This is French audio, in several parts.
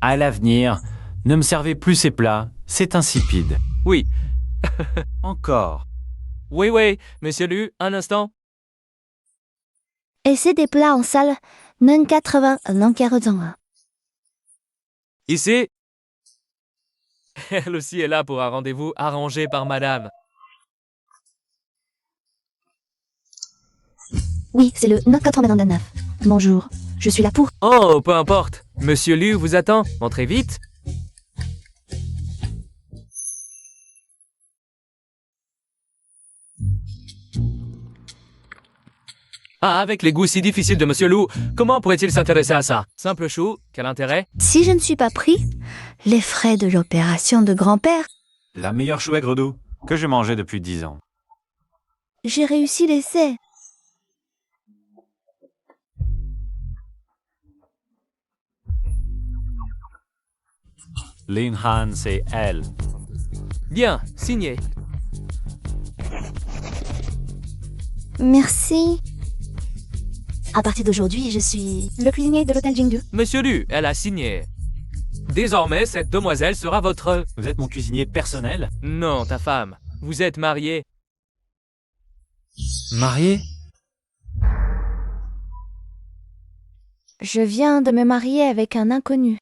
À l'avenir, ne me servez plus ces plats, c'est insipide. Oui. Encore. Oui, Monsieur Lu, un instant. Et c'est des plats en salle, non 80, non 41. Ici. Elle aussi est là pour un rendez-vous arrangé par madame. Oui, c'est le 999. Bonjour, je suis là pour... Oh, peu importe. Monsieur Lu vous attend. Entrez vite. Ah, avec les goûts si difficiles de Monsieur Lu, comment pourrait-il s'intéresser à ça? Simple chou, quel intérêt? Si je ne suis pas pris, les frais de l'opération de grand-père, La meilleure chou aigre doux que je mangeais depuis 10 ans. j'ai réussi l'essai. Lin Han, c'est elle. Bien, signé. Merci. À partir d'aujourd'hui, je suis le cuisinier de l'hôtel Jingdu. Monsieur Lu, elle a signé. Désormais, cette demoiselle sera votre... Vous êtes mon cuisinier personnel? Non, ta femme. Vous êtes marié. Marié? Je viens de me marier avec un inconnu.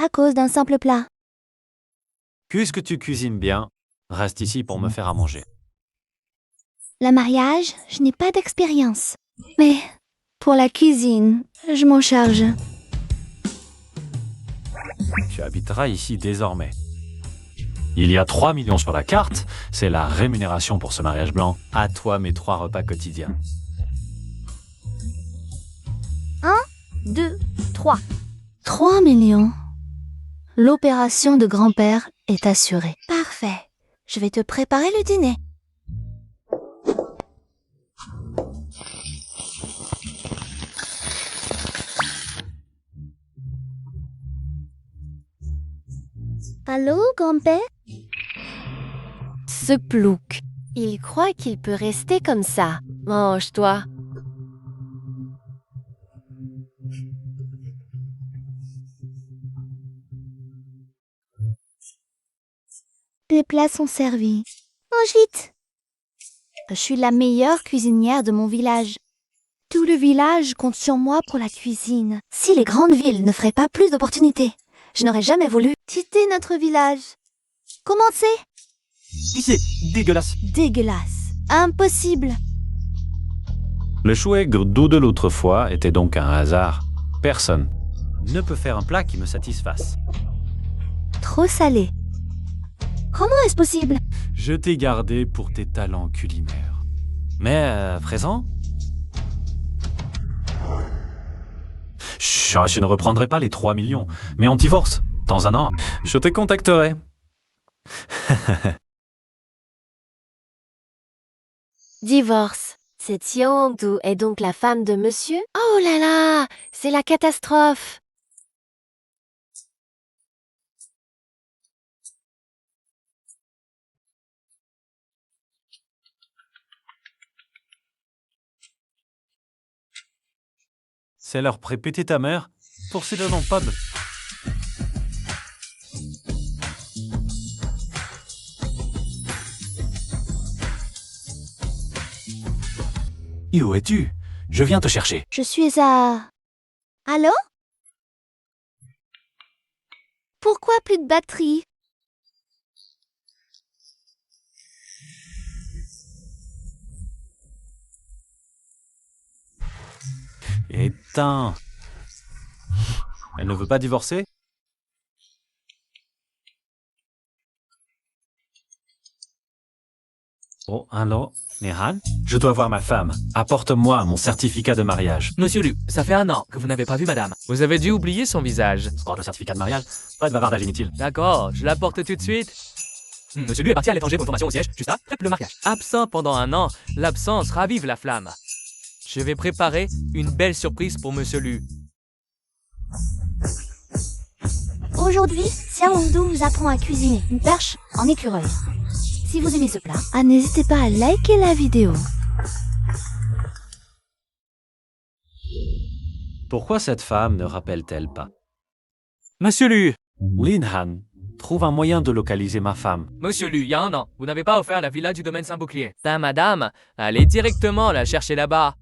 À cause d'un simple plat. Puisque tu cuisines bien, reste ici pour me faire à manger. Le mariage, je n'ai pas d'expérience. Mais pour la cuisine, je m'en charge. Tu habiteras ici désormais. Il y a 3 millions sur la carte, c'est la rémunération pour ce mariage blanc. À toi mes 3 repas quotidiens. 2, 3. 3 millions. L'opération de grand-père est assurée. Parfait. Je vais te préparer le dîner. Allô, grand-père? Ce plouc. Il croit qu'il peut rester comme ça. Mange-toi. Les plats sont servis. Mange vite. Je suis la meilleure cuisinière de mon village. Tout le village compte sur moi pour la cuisine. Si les grandes villes ne feraient pas plus d'opportunités, je n'aurais jamais voulu quitter notre village. Comment c'est? Ici, dégueulasse. Dégueulasse. Impossible. Le chou aigre doux de l'autre fois était donc un hasard. Personne ne peut faire un plat qui me satisfasse. Trop salé. Comment est-ce possible? Je t'ai gardé pour tes talents culinaires. Mais à présent... Chut, je ne reprendrai pas les 3 millions. Mais on divorce. Dans un an, je te contacterai. Divorce. Cette Xiaohongdu est donc la femme de monsieur? Oh là là, c'est la catastrophe. C'est leur prépéter ta mère pour ces non pas de... Et où es-tu? Je viens te chercher. Je suis à... Allô? Pourquoi plus de batterie? Éteins. Elle ne veut pas divorcer? Oh, allô, Nehan? Je dois voir ma femme. Apporte-moi mon certificat de mariage. Monsieur Lu, ça fait 1 an que vous n'avez pas vu madame. Vous avez dû oublier son visage. Oh, le certificat de mariage? Pas de bavardage inutile. D'accord, je l'apporte tout de suite. Monsieur Lu est parti à l'étranger pour une formation au siège, juste après le mariage. Absent pendant 1 an, l'absence ravive la flamme. Je vais préparer une belle surprise pour Monsieur Lu. Aujourd'hui, Xiaohongdu vous apprend à cuisiner une perche en écureuil. Si vous aimez ce plat, n'hésitez pas à liker la vidéo. Pourquoi cette femme ne rappelle-t-elle pas? Monsieur Lu, Lin Han, trouve un moyen de localiser ma femme. Monsieur Lu, il y a un an, vous n'avez pas offert la villa du domaine Saint-Bouclier. Madame, allez directement la chercher là-bas.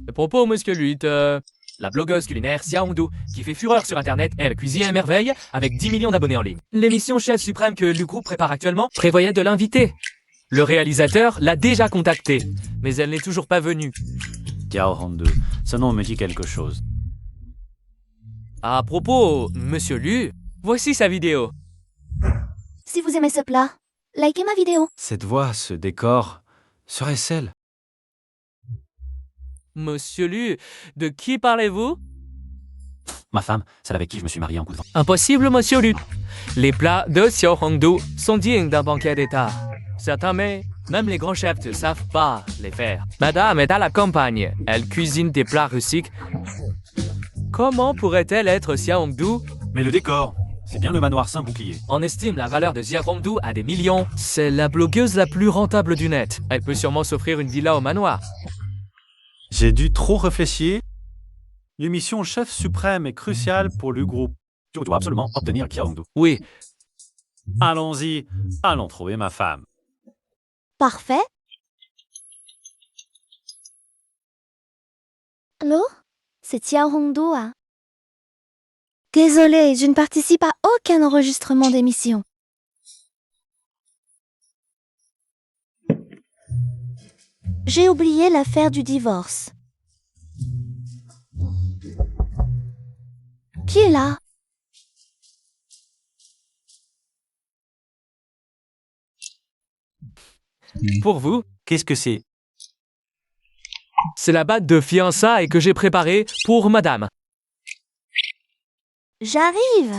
À propos, monsieur Lu, la blogueuse culinaire Xia Hongdu, qui fait fureur sur Internet, elle cuisine à merveille avec 10 millions d'abonnés en ligne. L'émission Chef Suprême que le groupe prépare actuellement prévoyait de l'inviter. Le réalisateur l'a déjà contactée, mais elle n'est toujours pas venue. Xiao Hongdu, ce nom me dit quelque chose. À propos, monsieur Lu, voici sa vidéo. Si vous aimez ce plat, likez ma vidéo. Cette voix, ce décor, serait celle. Monsieur Lu, de qui parlez-vous? Ma femme, celle avec qui je me suis marié en coup de vent. Impossible, monsieur Lu. Les plats de Xiao Hongdu sont dignes d'un banquet d'État. Certains mets, même les grands chefs ne savent pas les faire. Madame est à la campagne. Elle cuisine des plats rustiques. Comment pourrait-elle être Xia Hongdu? Mais le décor, c'est bien le manoir Saint-Bouclier. On estime la valeur de Xia Hongdu à des millions. C'est la blogueuse la plus rentable du net. Elle peut sûrement s'offrir une villa au manoir. J'ai dû trop réfléchir. L'émission Chef Suprême est cruciale pour le groupe. Tu dois absolument obtenir Xiao Hongdu. Oui, Allons-y, allons trouver ma femme. Parfait. Allô? C'est Xiao Hongdu, hein? Désolée, je ne participe à aucun enregistrement d'émission. J'ai oublié l'affaire du divorce. Qui est là? pour vous, Qu'est-ce que c'est? c'est la bague de fiançailles que j'ai préparée pour madame. J'arrive.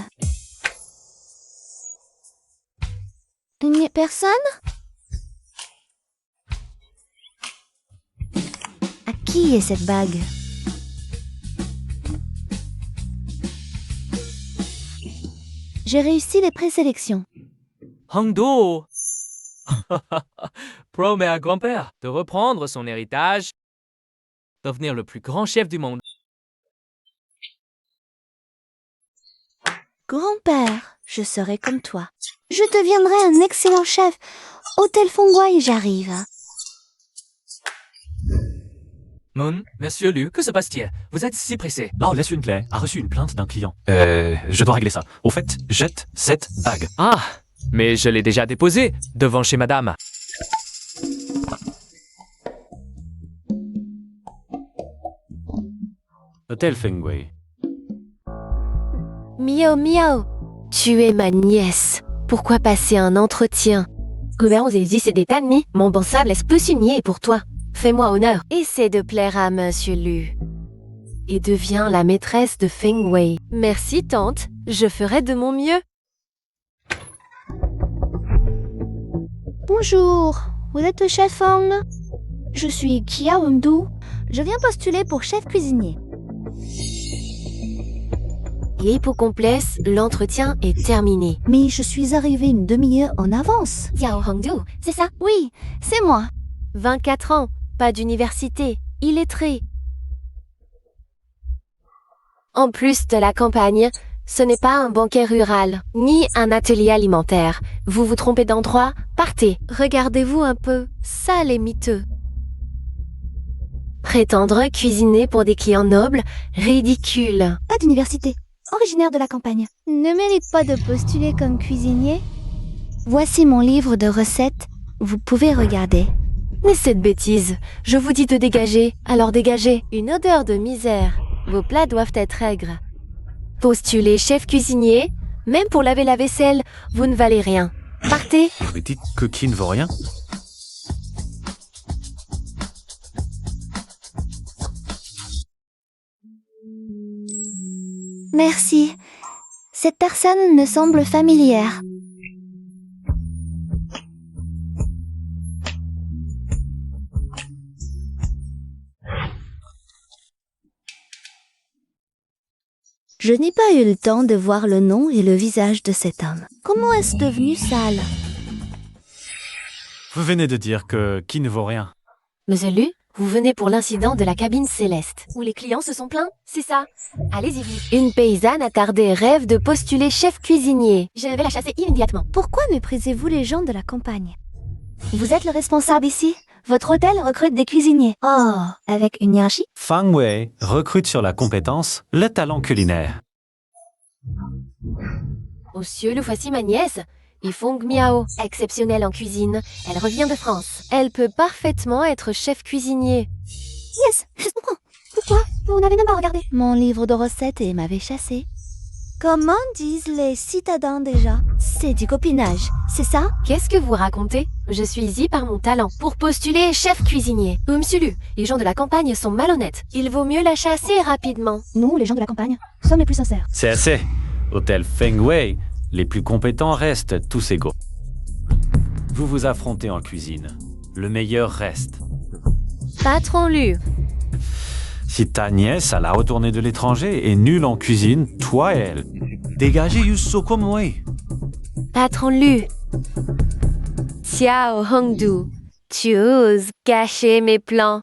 Il n'y a personne? À qui est cette bague? J'ai réussi les présélections. Hongdu promet à grand-père de reprendre son héritage, devenir le plus grand chef du monde. Grand-père, je serai comme toi. Je deviendrai un excellent chef. Hôtel Fongwai, j'arrive. Moon, monsieur Lu, que se passe-t-il? Vous êtes si pressé. Lao laisse une clé, a reçu une plainte d'un client. Je dois régler ça. Au fait, jette cette bague. Ah, mais je l'ai déjà déposée devant chez madame. Hôtel Fengwei. Miao Miao, tu es ma nièce. Pourquoi passer un entretien? C'est des ennemis. Mon bon sable est peausinier pour toi. Fais-moi honneur. Essaie de plaire à Monsieur Lu. Et deviens la maîtresse de Feng Wei. Merci tante, je ferai de mon mieux. Bonjour, vous êtes le chef Fong? Je suis Xiao Hongdu. Je viens postuler pour chef cuisinier. Et pour complaise, l'entretien est terminé. Mais je suis arrivée une demi-heure en avance. Xiao Hongdu, c'est ça? Oui, c'est moi. 24 ans, pas d'université, illettré. En plus de la campagne, ce n'est pas un banquet rural, ni un atelier alimentaire. Vous vous trompez d'endroit, partez. Regardez-vous un peu, sale et miteux. Prétendre cuisiner pour des clients nobles, ridicule. Pas d'université. Originaire de la campagne. Ne mérite pas de postuler comme cuisinier. Voici mon livre de recettes. Vous pouvez regarder. Mais cette bêtise, je vous dis de dégager, alors dégagez. Une odeur de misère. Vos plats doivent être aigres. Postulez chef cuisinier, même pour laver la vaisselle, vous ne valez rien. Partez. Vous dites que qui ne vaut rien? Merci. Cette personne me semble familière. Je n'ai pas eu le temps de voir le nom et le visage de cet homme. Comment est-ce devenu sale? Vous venez de dire que qui ne vaut rien. Monsieur Lu, Vous venez pour l'incident de la cabine céleste, où les clients se sont plaints, c'est ça? Allez-y vite. Une paysanne attardée rêve de postuler chef cuisinier. Je vais la chasser immédiatement. Pourquoi méprisez-vous les gens de la campagne? Vous êtes le responsable ici? Votre hôtel recrute des cuisiniers. Oh, avec une hiérarchie? Feng Wei recrute sur la compétence, le talent culinaire. Oh cieux, le voici ma nièce. Yifeng Miao, exceptionnelle en cuisine. Elle revient de France. Elle peut parfaitement être chef cuisinier. Yes, je comprends. Pourquoi? Vous n'avez même pas regardé mon livre de recettes et m'avez chassé. Comment disent les citadins déjà? C'est du copinage, c'est ça? Qu'est-ce que vous racontez? Je suis ici par mon talent, pour postuler chef cuisinier. Monsieur Lu, les gens de la campagne sont malhonnêtes. Il vaut mieux la chasser rapidement. Nous, les gens de la campagne, sommes les plus sincères. C'est assez. Hôtel Feng Wei, les plus compétents restent tous égaux. Vous vous affrontez en cuisine. Le meilleur reste. Patron Lu. Si ta nièce, à la retournée de l'étranger, est nulle en cuisine, toi et elle, dégagez Yusso comme moi. Patron Lu. Xiao Hongdu, tu oses cacher mes plans.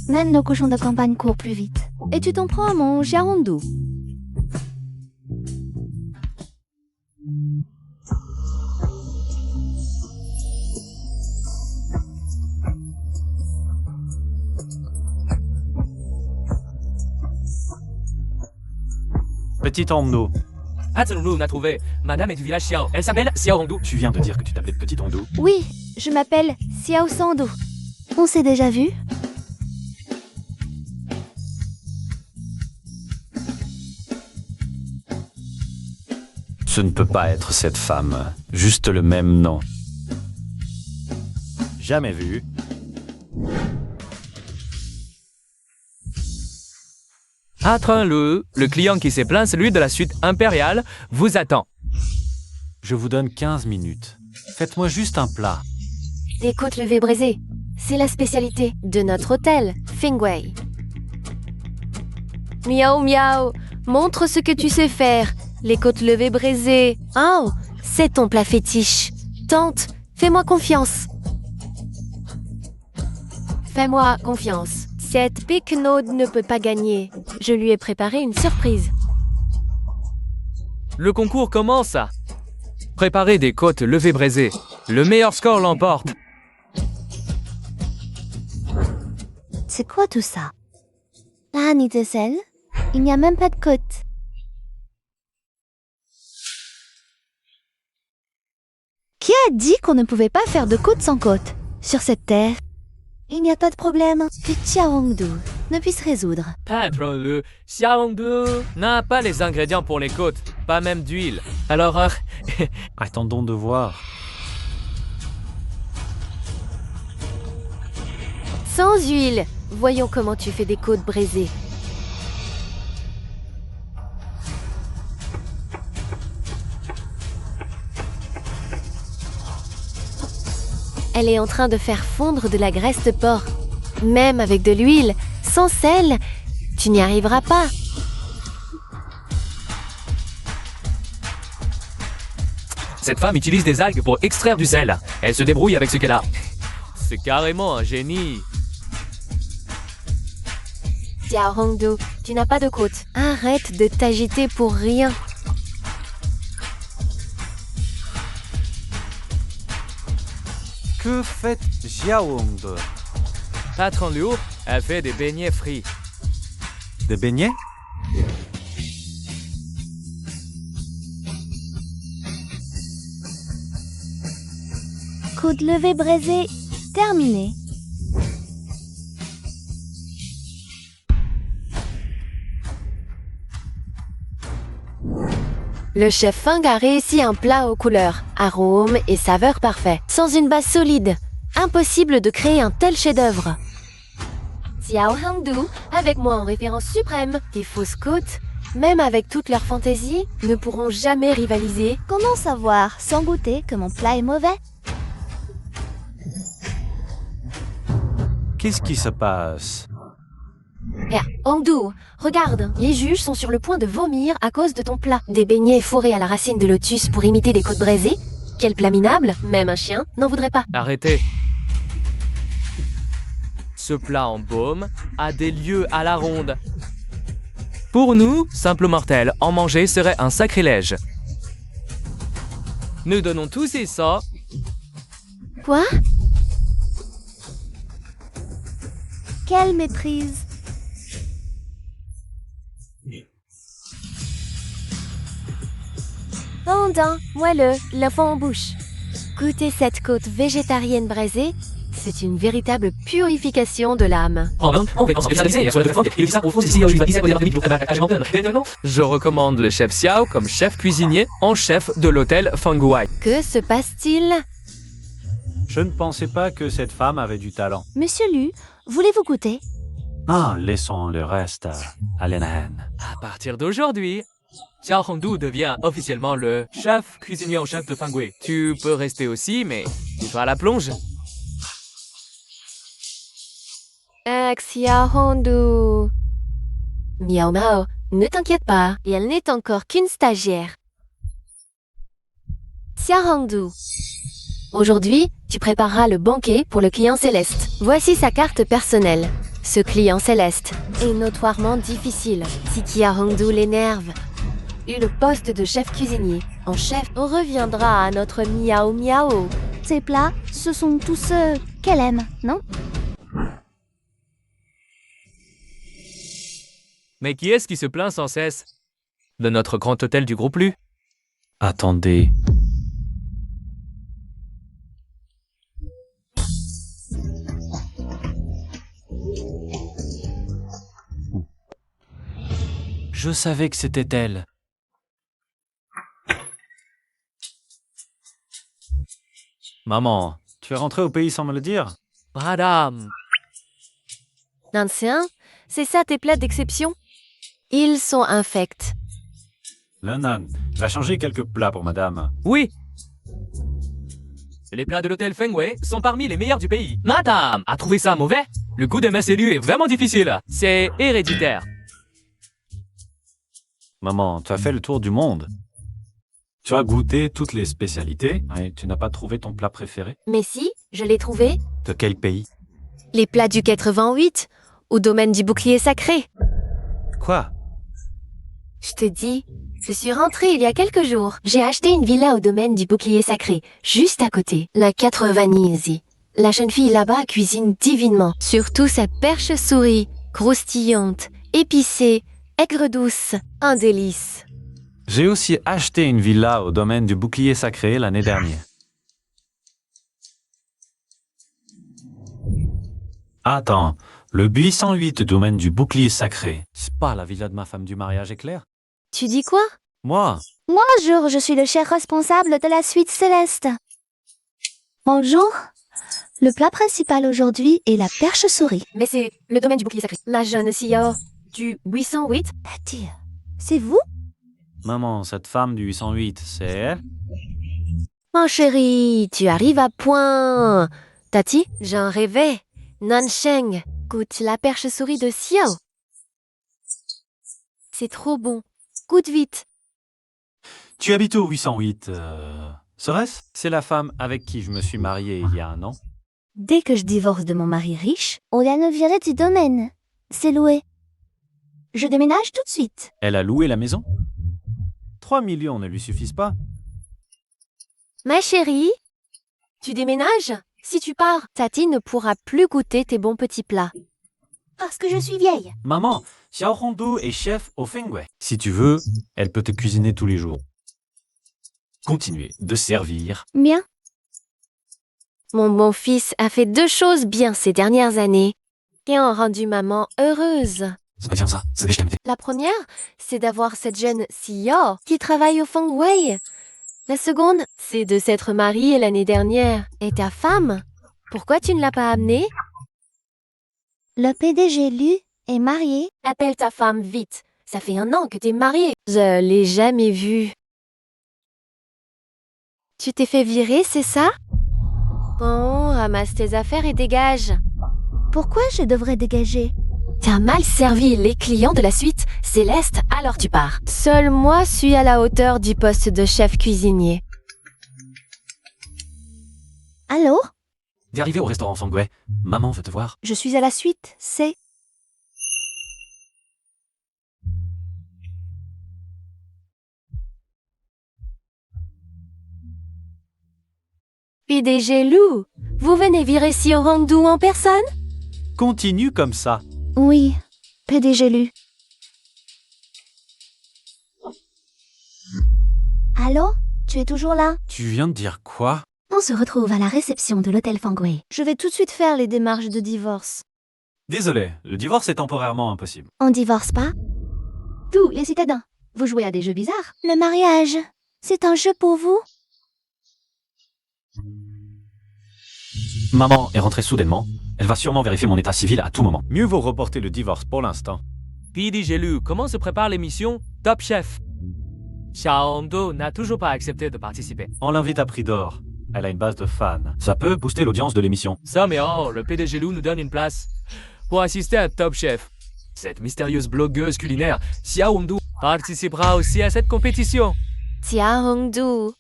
Même nos cochons de campagne courent plus vite. Et tu t'en prends à mon Xiaohongdu. Petit Hongdu, Patron Lu, on a trouvé. Madame est du village Xiao. Elle s'appelle Xiao Hongdu. tu viens de dire que tu t'appelais Petit Hongdu. Oui, je m'appelle Xiao Sando. On s'est déjà vu? Ce ne peut pas être cette femme. Juste le même nom. Jamais vu. Patron Lu, le client qui s'est plaint, celui de la suite impériale, vous attend. Je vous donne 15 minutes. Faites-moi juste un plat. Des côtes levées braisées. C'est la spécialité de notre hôtel, Feng Wei. Miao miao, montre ce que tu sais faire. Les côtes levées braisées. Oh, c'est ton plat fétiche. Tente, fais-moi confiance. Fais-moi confiance. Cette piquenaude ne peut pas gagner. Je lui ai préparé une surprise. Le concours commence. Préparez des côtes levées braisées. Le meilleur score l'emporte. C'est quoi tout ça? Ah, ni de sel. Il n'y a même pas de côte. Qui a dit qu'on ne pouvait pas faire de côte sans côte? Sur cette terre, il n'y a pas de problème que Xiaohongdu ne puisse résoudre. Patron Lu, Xiao Hongdu n'a pas les ingrédients pour les côtes, pas même d'huile. Alors, Attendons de voir. Sans huile. Voyons comment tu fais des côtes braisées. Elle est en train de faire fondre de la graisse de porc. Même avec de l'huile, sans sel, tu n'y arriveras pas. cette femme utilise des algues pour extraire du sel. Elle se débrouille avec ce qu'elle a. C'est carrément un génie. Xiao Hongdu, tu n'as pas de côte. Arrête de t'agiter pour rien. Que fait Xiaohongdu? Patron Liu a fait des beignets frits. Des beignets? Coude levé braisé, terminé. Le chef Feng a réussi un plat aux couleurs, arômes et saveurs parfaits. Sans une base solide, impossible de créer un tel chef-d'œuvre. Xiao Hongdu, avec moi en référence suprême, tes fausses côtes, même avec toute leur fantaisie, ne pourront jamais rivaliser. Comment savoir, sans goûter, que mon plat est mauvais? Qu'est-ce qui se passe? Hongdu, regarde, les juges sont sur le point de vomir à cause de ton plat. Des beignets fourrés à la racine de lotus pour imiter des côtes braisées? Quel plat minable, même un chien n'en voudrait pas. Arrêtez. Ce plat en baume a des lieux à la ronde. Pour nous, simples mortels, en manger serait un sacrilège. Nous donnons tous et ça. Quoi? Quelle méprise. Fondant, moelleux, le fond en bouche. Goûtez cette côte végétarienne braisée, c'est une véritable purification de l'âme. Je recommande le chef Xiao comme chef cuisinier en chef de l'hôtel Fengwei. Que se passe-t-il? Je ne pensais pas que cette femme avait du talent. Monsieur Lu, voulez-vous goûter? Ah, laissons le reste à Lenahan. À partir d'aujourd'hui, Xiao Hongdu devient officiellement le chef cuisinier en chef de Fengwei. Tu peux rester aussi, mais tu seras à la plonge. Xia Hongdu. Miao Mao, ne t'inquiète pas, et elle n'est encore qu'une stagiaire. Xia Hongdu. Aujourd'hui, tu prépareras le banquet pour le client céleste. Voici sa carte personnelle. Ce client céleste est notoirement difficile. Si Xia Hongdu l'énerve, et le poste de chef cuisinier en chef reviendra à notre Miao Miao. Ces plats, ce sont tous ceux qu'elle aime, non? Mais qui est-ce qui se plaint sans cesse? De notre grand hôtel du groupe Lu. Attendez. Je savais que c'était elle. Maman, tu es rentrée au pays sans me le dire? Madame. Ancien, c'est ça tes plats d'exception? Ils sont infects. Lenahan, va changer quelques plats pour madame. Oui. Les plats de l'hôtel Fengwei sont parmi les meilleurs du pays. Madame a trouvé ça mauvais? Le goût de mes élus est vraiment difficile. C'est héréditaire. Maman, tu as fait le tour du monde. Tu as goûté toutes les spécialités et tu n'as pas trouvé ton plat préféré? Mais si, je l'ai trouvé. De quel pays? Les plats du 88, au domaine du bouclier sacré. Quoi? Je te dis, je suis rentrée il y a quelques jours. J'ai acheté une villa au domaine du bouclier sacré, juste à côté. La 90. La jeune fille là-bas cuisine divinement. Surtout sa perche souris, croustillante, épicée, aigre douce, un délice. J'ai aussi acheté une villa au domaine du bouclier sacré l'année dernière. Attends, le 808 domaine du bouclier sacré, c'est pas la villa de ma femme du mariage éclair? Tu dis quoi? Moi? Bonjour, je suis le chef responsable de la suite céleste. Bonjour. Le plat principal aujourd'hui est la perche souris. Mais c'est le domaine du bouclier sacré. La jeune CEO du 808. Tati, c'est vous? Maman, cette femme du 808, c'est elle? Mon chéri, tu arrives à point. Tati, j'en rêvais. Nansheng, goûte la perche souris de Xiao. C'est trop bon. Goûte vite. Tu habites au 808, serait-ce? C'est la femme avec qui je me suis marié il y a un an. Dès que je divorce de mon mari riche, on vient me virer du domaine. C'est loué. Je déménage tout de suite. Elle a loué la maison? 3 millions ne lui suffisent pas? Ma chérie, tu déménages? Si tu pars, Tati ne pourra plus goûter tes bons petits plats. Parce que je suis vieille. Maman, Xiao Hongdu est chef au Fengwei. Si tu veux, elle peut te cuisiner tous les jours. Continuez de servir. Bien. Mon bon fils a fait 2 choses bien ces dernières années qui ont rendu maman heureuse. C'est pas bien ça, c'est des La première, c'est d'avoir cette jeune CEO qui travaille au Fengwei. La seconde, c'est de s'être mariée l'année dernière. Et ta femme? Pourquoi tu ne l'as pas amenée? Le PDG Lu est marié. Appelle ta femme vite. Ça fait 1 an que t'es mariée. Je l'ai jamais vue. Tu t'es fait virer, c'est ça? Bon, ramasse tes affaires et dégage. Pourquoi je devrais dégager? T'as mal servi les clients de la suite Céleste, alors tu pars. Seul moi suis à la hauteur du poste de chef cuisinier. Allô? T'es arrivé au restaurant Sangway. Maman veut te voir. Je suis à la suite, c'est... PDG Lou, vous venez virer Xiao Hongdu en personne? Continue comme ça. Oui, PDG Lu. Allô? Tu es toujours là? Tu viens de dire quoi? On se retrouve à la réception de l'hôtel Fangway. Je vais tout de suite faire les démarches de divorce. Désolé, le divorce est temporairement impossible. On divorce pas? Tous les citadins, vous jouez à des jeux bizarres. Le mariage, c'est un jeu pour vous? Maman est rentrée soudainement. Elle va sûrement vérifier mon état civil à tout moment. Mieux vaut reporter le divorce pour l'instant. PDG Lu, comment se prépare l'émission Top Chef? Xiao Hongdu n'a toujours pas accepté de participer. On l'invite à prix d'or. Elle a une base de fans. Ça peut booster l'audience de l'émission. Ça, mais oh, le PDG Lu nous donne une place pour assister à Top Chef. Cette mystérieuse blogueuse culinaire, Xiao Hongdu, participera aussi à cette compétition. Xiao Hongdu.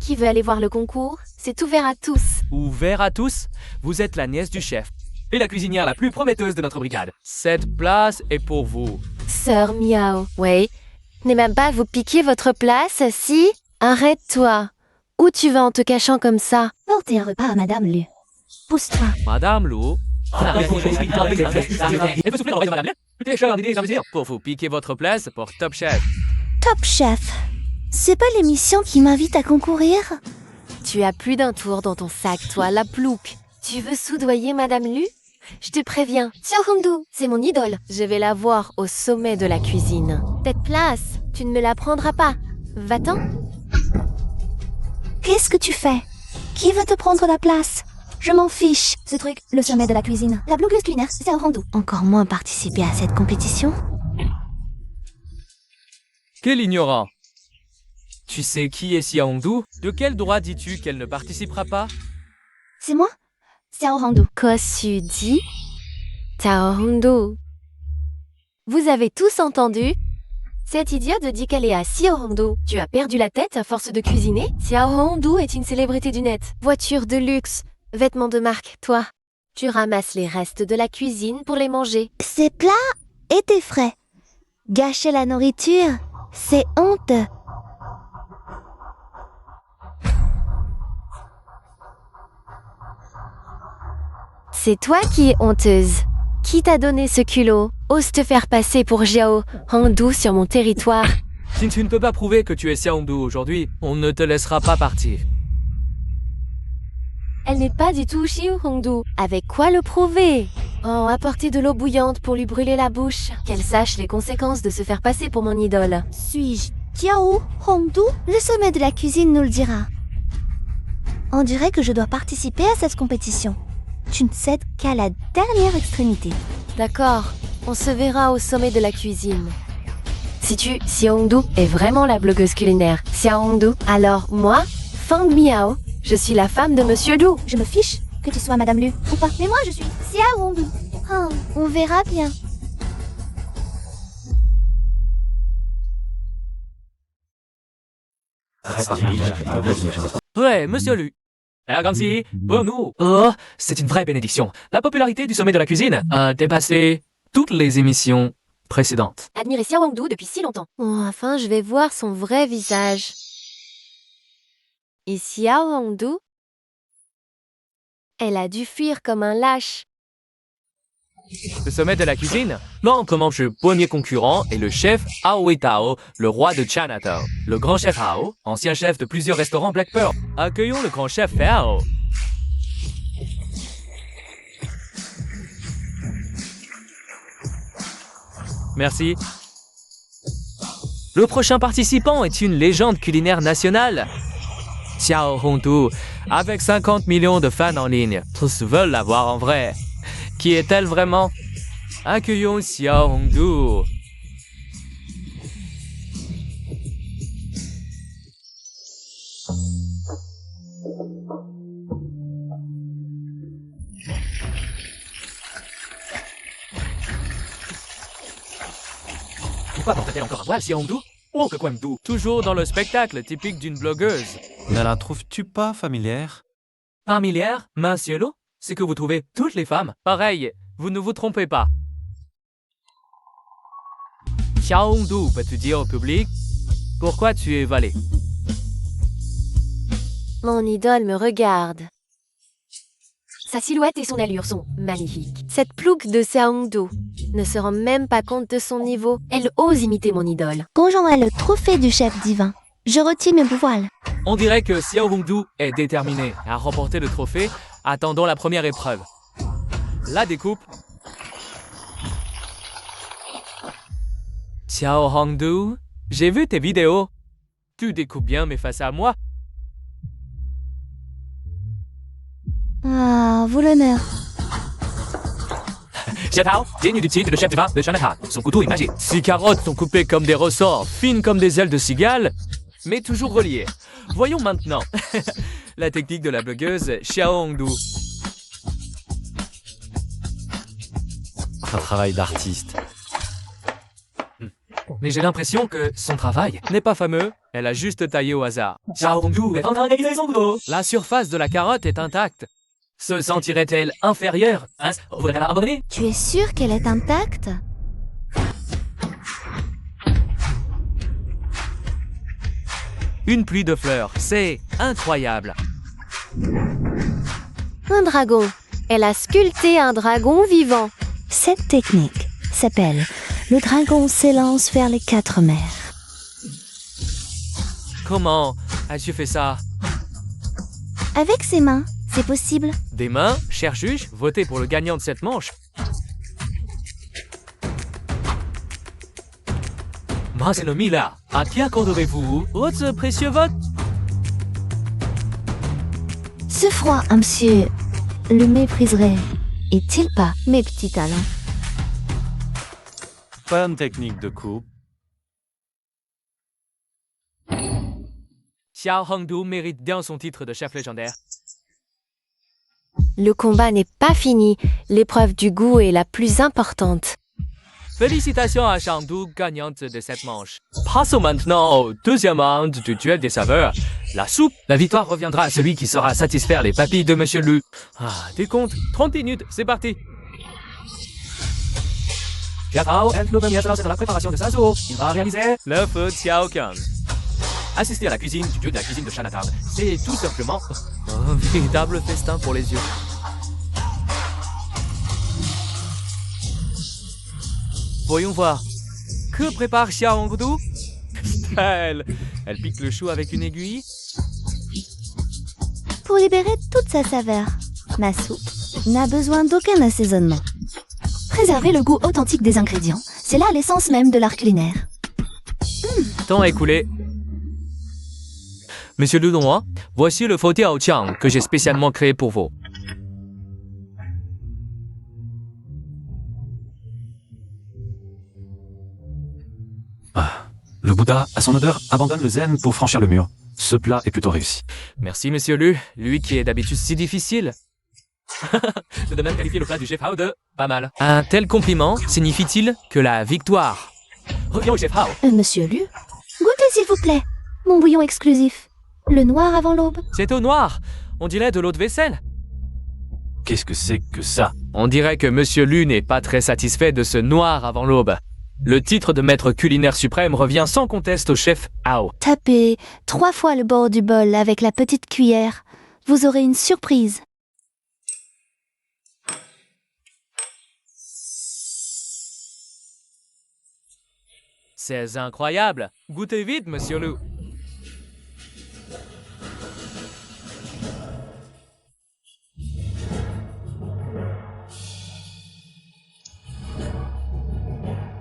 Qui veut aller voir le concours? C'est ouvert à tous. Ouvert à tous, vous êtes la nièce du chef et la cuisinière la plus prometteuse de notre brigade. Cette place est pour vous. Sœur Miao, oui. N'est même pas vous piquer votre place, si? Arrête-toi. Où tu vas en te cachant comme ça? Portez un repas à Madame Lu. Pousse-toi. Madame Lu. Elle peut souffler dans l'oreille de Madame Lu. Pour vous piquer votre place pour Top Chef. Top Chef. C'est pas l'émission qui m'invite à concourir? Tu as plus d'un tour dans ton sac, toi, la plouque. Tu veux soudoyer Madame Lu? Je te préviens, Xiao Hongdu, c'est mon idole. Je vais la voir au sommet de la cuisine. Cette place, tu ne me la prendras pas. Va-t'en. Qu'est-ce que tu fais? Qui veut te prendre la place? Je m'en fiche. Ce truc, le sommet de la cuisine. La blogueuse culinaire, c'est Xiao Hongdu. Encore moins participer à cette compétition. Quel ignorant. Tu sais qui est Xiao Hongdu? De quel droit dis-tu qu'elle ne participera pas? C'est moi? Xiao Hongdu. Qu'as-tu dit? Xiao Hongdu. Vous avez tous entendu? Cette idiote dit qu'elle est à Xiao Hongdu. Tu as perdu la tête à force de cuisiner? Xiao Hongdu est une célébrité du net. Voiture de luxe, vêtements de marque, toi. Tu ramasses les restes de la cuisine pour les manger. Ces plats étaient frais. Gâcher la nourriture, c'est honteux. C'est toi qui es honteuse. Qui t'a donné ce culot? Ose te faire passer pour Xiao Hongdu sur mon territoire. Si tu ne peux pas prouver que tu es Xiao Hongdu aujourd'hui, on ne te laissera pas partir. Elle n'est pas du tout Xiao Hongdu. Avec quoi le prouver? Oh, apporter de l'eau bouillante pour lui brûler la bouche. Qu'elle sache les conséquences de se faire passer pour mon idole. Suis-je Xiao Hongdu? Le sommet de la cuisine nous le dira. On dirait que je dois participer à cette compétition. Tu ne cèdes qu'à la dernière extrémité. D'accord, on se verra au sommet de la cuisine. Si Xiao Hongdu est vraiment la blogueuse culinaire, Xiao Hongdu, alors moi, Fang Miao, je suis la femme de Monsieur Lu. Je me fiche que tu sois Madame Lu ou pas. Mais moi, je suis Xiao Hongdu. Oh, on verra bien. Ouais, Monsieur Lu. Merci pour nous. Oh, c'est une vraie bénédiction. La popularité du sommet de la cuisine a dépassé toutes les émissions précédentes. Admirer Xiao Hongdu depuis si longtemps. Oh, enfin, je vais voir son vrai visage. Et Xiao Hongdu? Elle a dû fuir comme un lâche. Le sommet de la cuisine, l'encommencheux premier concurrent est le chef Hao Tao, le roi de Chinatown. Le grand chef Hao, ancien chef de plusieurs restaurants Black Pearl. Accueillons le grand chef Hao. Merci. Le prochain participant est une légende culinaire nationale. Xiao Hongdu, avec 50 millions de fans en ligne. Tous veulent la voir en vrai. Qui est-elle vraiment? Accueillons Xiao Hongdu. Pourquoi porte-t-elle encore un voile, Xiao Hongdu? Oh, que Toujours dans le spectacle typique d'une blogueuse. Ne la trouves-tu pas familière? Par milliard, monsieur Lu, c'est que vous trouvez toutes les femmes. Pareil, vous ne vous trompez pas. Xiao Hongdu, peux-tu dire au public pourquoi tu es valet? Mon idole me regarde. Sa silhouette et son allure sont magnifiques. Cette plouc de Xiao Hongdu ne se rend même pas compte de son niveau. Elle ose imiter mon idole. Quand j'aurai le trophée du chef divin, je retire mes voiles. On dirait que Xiao Hongdu est déterminé à remporter le trophée. Attendons la première épreuve. La découpe. Xiao Hongdu, j'ai vu tes vidéos. Tu découpes bien, mais face à moi. Ah, vous l'honneur. Chef Hao, digne du titre de chef divin de Chinatown. Son couteau est magique. Ses carottes sont coupées comme des ressorts, fines comme des ailes de cigale, mais toujours reliées. Voyons maintenant la technique de la blogueuse Xiao Hongdu. Un travail d'artiste. Mais j'ai l'impression que son travail n'est pas fameux. Elle a juste taillé au hasard. Xiao Hongdu est en train d'aiguiser son couteau. La surface de la carotte est intacte. Se sentirait-elle inférieure? Hein? Voudrait-elle abandonner? Tu es sûr qu'elle est intacte? Une pluie de fleurs, c'est incroyable. Un dragon. Elle a sculpté un dragon vivant. Cette technique s'appelle le dragon s'élance vers les 4 mers. Comment as-tu fait ça? Avec ses mains, c'est possible. Des mains, cher juge, votez pour le gagnant de cette manche. Marcelo Mila, à qui accorderez-vous votre précieux vote? Ce froid, monsieur, le mépriserait. Est-il pas, mes petits talents? Bonne technique de coupe. Xiao Hongdu mérite bien son titre de chef légendaire. Le combat n'est pas fini. L'épreuve du goût est la plus importante. Félicitations à Xiao Hongdu, gagnante de cette manche. Passons maintenant au deuxième round du duel des saveurs. La soupe. La victoire reviendra à celui qui saura satisfaire les papilles de Monsieur Lu. Ah, décompte, 30 minutes, c'est parti. Xiao est le premier à se lancer dans la préparation de sa soupe. Il va réaliser le feu Xiao Kang. Assister à la cuisine du dieu de la cuisine de Chinatown, c'est tout simplement un véritable festin pour les yeux. Voyons voir. Que prépare Xiao Hongdu? Elle pique le chou avec une aiguille. Pour libérer toute sa saveur, ma soupe n'a besoin d'aucun assaisonnement. Préserver le goût authentique des ingrédients, c'est là l'essence même de l'art culinaire. Temps écoulé. Monsieur Lu Donghua, voici le faux Tiao Qiang que j'ai spécialement créé pour vous. Le Bouddha, à son odeur, abandonne le zen pour franchir le mur. Ce plat est plutôt réussi. Merci Monsieur Lu, lui qui est d'habitude si difficile. Je de même qualifier le plat du chef Hao de pas mal. Un tel compliment signifie-t-il que la victoire revient au chef Hao? Monsieur Lu, goûtez s'il vous plaît, mon bouillon exclusif. Le noir avant l'aube. C'est au noir, on dirait de l'eau de vaisselle. Qu'est-ce que c'est que ça? On dirait que Monsieur Lu n'est pas très satisfait de ce noir avant l'aube. Le titre de maître culinaire suprême revient sans conteste au chef Hao. Tapez 3 fois le bord du bol avec la petite cuillère. Vous aurez une surprise. C'est incroyable. Goûtez vite, Monsieur Lu.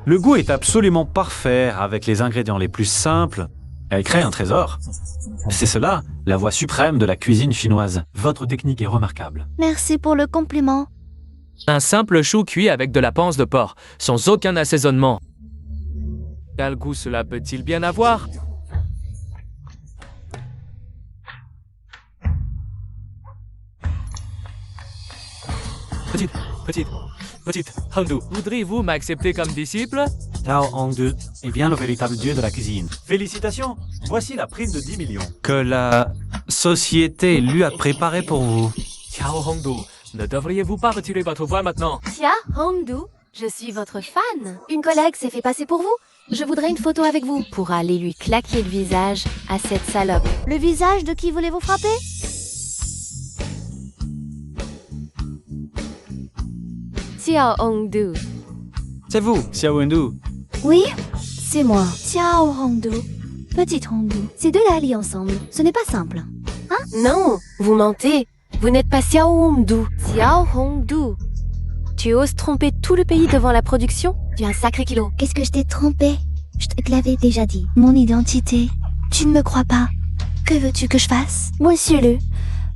Le goût est absolument parfait, avec les ingrédients les plus simples. Elle crée un trésor. C'est cela, la voie suprême de la cuisine chinoise. Votre technique est remarquable. Merci pour le compliment. Un simple chou cuit avec de la panse de porc, sans aucun assaisonnement. Quel goût cela peut-il bien avoir? Petite Hongdu, voudriez-vous m'accepter comme disciple? Xiao Hongdu est bien le véritable dieu de la cuisine. Félicitations, voici la prime de 10 millions que la société Lu a préparée pour vous. Xiao Hongdu, ne devriez-vous pas retirer votre voile maintenant? Tia Hongdu, je suis votre fan. Une collègue s'est fait passer pour vous. Je voudrais une photo avec vous pour aller lui claquer le visage à cette salope. Le visage de qui voulez-vous frapper? Tia Hongdu. C'est vous, Xiao Hongdu. Oui, c'est moi, Xiao Hongdu. Petite Hongdu. Ces deux-là alliés ensemble, ce n'est pas simple. Non, vous mentez. Vous n'êtes pas Xiao Hongdu. Xiao Hongdu. Tu oses tromper tout le pays devant la production? Tu as un sacré kilo. Qu'est-ce que je t'ai trompé? Je te l'avais déjà dit. Mon identité. Tu ne me crois pas. Que veux-tu que je fasse? Monsieur Lu,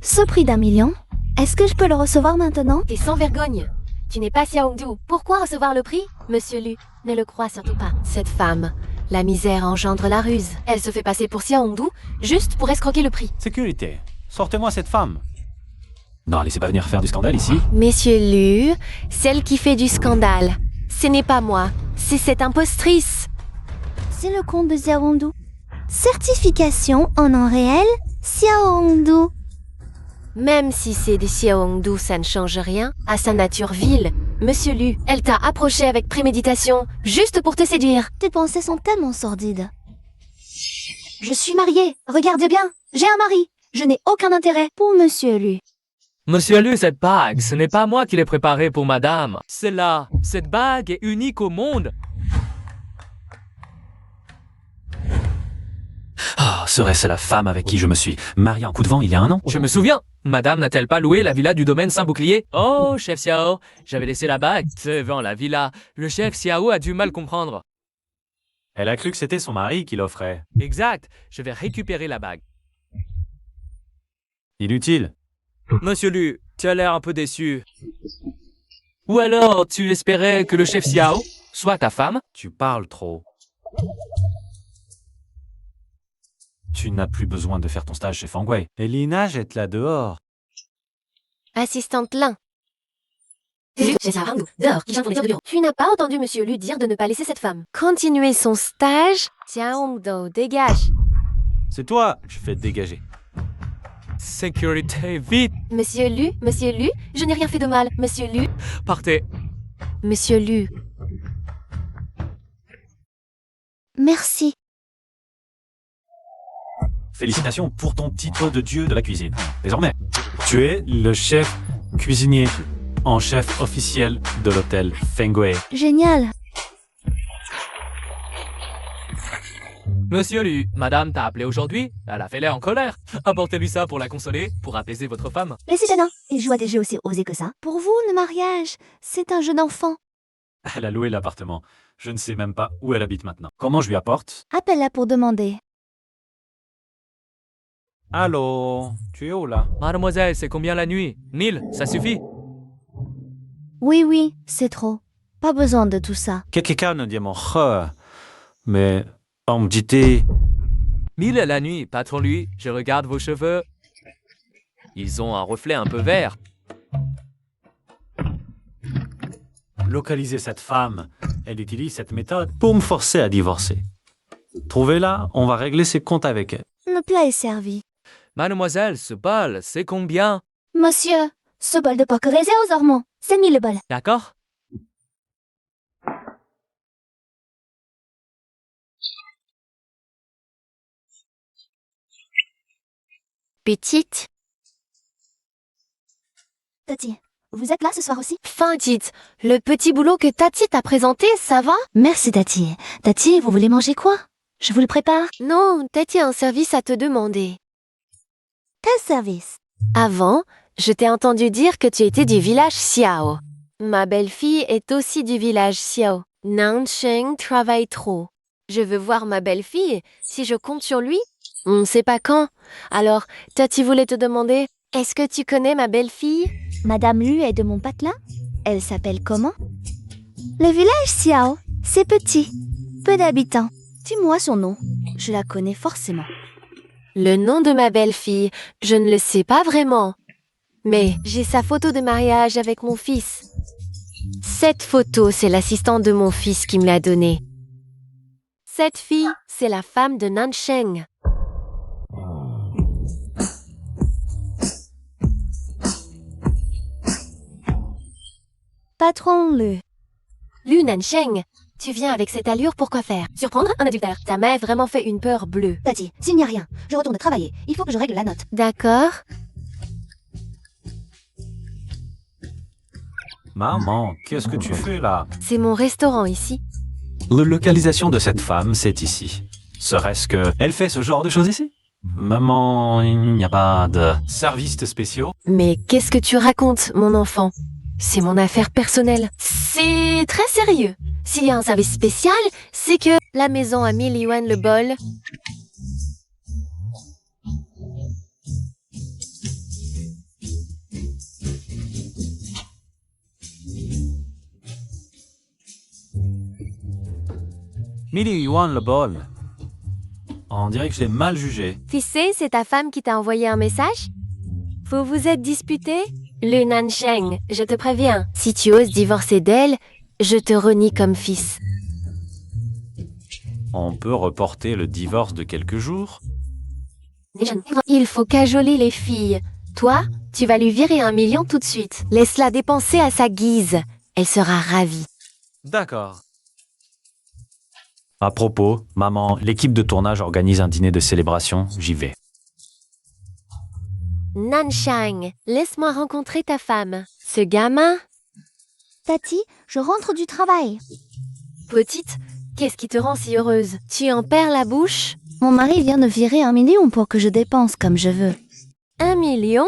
ce prix d'1 million, est-ce que je peux le recevoir maintenant? T'es sans vergogne. Tu n'es pas Xiao Hongdu. Pourquoi recevoir le prix? Monsieur Lu, ne le crois surtout pas. Cette femme, la misère engendre la ruse. Elle se fait passer pour Xiao Hongdu juste pour escroquer le prix. Sécurité, sortez-moi cette femme. Non, laissez pas venir faire du scandale ici. Monsieur Lu, celle qui fait du scandale. Ce n'est pas moi, c'est cette impostrice. C'est le compte de Xiao Hongdu. Certification en nom réel, Xiao Hongdu. Même si c'est des Xiao Hongdu, ça ne change rien à sa nature vile. Monsieur Lu, elle t'a approché avec préméditation, juste pour te séduire. Tes pensées sont tellement sordides. Je suis mariée, regardez bien, j'ai un mari. Je n'ai aucun intérêt pour Monsieur Lu. Monsieur Lu, cette bague, ce n'est pas moi qui l'ai préparée pour madame. C'est là. Cette bague est unique au monde. Oh, serait-ce la femme avec qui je me suis marié en coup de vent il y a 1 an? Je me souviens. Madame n'a-t-elle pas loué la villa du domaine Saint-Bouclier? Oh, chef Xiao, j'avais laissé la bague devant la villa. Le chef Xiao a du mal comprendre. Elle a cru que c'était son mari qui l'offrait. Exact. Je vais récupérer la bague. Inutile. Monsieur Lu, tu as l'air un peu déçu. Ou alors, tu espérais que le chef Xiao soit ta femme? Tu parles trop. Tu n'as plus besoin de faire ton stage chez Fangwei. Et Lina, jette-la dehors. Assistante Lin. Tu n'as pas entendu Monsieur Lu dire de ne pas laisser cette femme continuer son stage? Xiao Hongdu, dégage. C'est toi, je fais dégager. Sécurité, vite! Monsieur Lu, je n'ai rien fait de mal. Monsieur Lu, Partez. Monsieur Lu. Merci. Félicitations pour ton titre de dieu de la cuisine. Désormais, tu es le chef cuisinier en chef officiel de l'hôtel Fangwei. Génial. Monsieur Lu, madame t'a appelé aujourd'hui. Elle a fait l'air en colère. Apportez-lui ça pour la consoler, pour apaiser votre femme. Laissez Jeannin. Il joue à des jeux aussi osés que ça. Pour vous, le mariage, c'est un jeu d'enfant. Elle a loué l'appartement. Je ne sais même pas où elle habite maintenant. Comment je lui apporte? Appelle-la pour demander. Allô? Tu es où là? Mademoiselle, c'est combien la nuit? 1000, ça suffit? Oui, c'est trop. Pas besoin de tout ça. Quelqu'un ne dit mon mais on me dit 1000 la nuit, patron lui, je regarde vos cheveux. Ils ont un reflet un peu vert. localiser cette femme. Elle utilise cette méthode pour me forcer à divorcer. Trouvez-la, on va régler ses comptes avec elle. Le plat est servi. Mademoiselle, ce bol, c'est combien? Monsieur, ce bol de porc raisin aux ormeaux, c'est 1000 bols. D'accord? Petite. Tati, vous êtes là ce soir aussi? Fin, Tite. Le petit boulot que Tati t'a présenté, ça va? Merci, Tati. Tati, vous voulez manger quoi? Je vous le prépare. Non, Tati a un service à te demander. Quel service? Avant, je t'ai entendu dire que tu étais du village Xiao. Ma belle-fille est aussi du village Xiao. Nansheng travaille trop. Je veux voir ma belle-fille. Si je compte sur lui, on ne sait pas quand. Alors, Tati voulait te demander, est-ce que tu connais ma belle-fille? Madame Lu est de mon patelin. Elle s'appelle comment? Le village Xiao, c'est petit. Peu d'habitants. Dis-moi son nom. Je la connais forcément. Le nom de ma belle-fille, je ne le sais pas vraiment. Mais j'ai sa photo de mariage avec mon fils. Cette photo, c'est l'assistante de mon fils qui me l'a donnée. Cette fille, c'est la femme de Nansheng. Patron Lu. Lu Nansheng, tu viens avec cette allure pour quoi faire? Surprendre un adultère. Ta mère a vraiment fait une peur bleue. Tati, s'il n'y a rien, je retourne travailler. Il faut que je règle la note. D'accord. Maman, qu'est-ce que tu fais là? C'est mon restaurant ici. La localisation de cette femme, c'est ici. Serait-ce que elle fait ce genre de choses ici? Maman, il n'y a pas de services spéciaux? Mais qu'est-ce que tu racontes, mon enfant? C'est mon affaire personnelle. C'est très sérieux. S'il y a un service spécial, c'est que la maison a 1000 yuan le bol. Millie Yuan le bol. On dirait que je l'ai mal jugé. Fissé, c'est ta femme qui t'a envoyé un message? Vous vous êtes disputé? Le Nansheng, je te préviens, si tu oses divorcer d'elle, je te renie comme fils. On peut reporter le divorce de quelques jours? Il faut cajoler les filles. Toi, tu vas lui virer 1 million tout de suite. Laisse-la dépenser à sa guise. Elle sera ravie. D'accord. À propos, maman, l'équipe de tournage organise un dîner de célébration, j'y vais. Nansheng, laisse-moi rencontrer ta femme. Ce gamin? Tati, je rentre du travail. Petite, qu'est-ce qui te rend si heureuse? Tu en perds la bouche? Mon mari vient de virer 1 million pour que je dépense comme je veux. 1 million?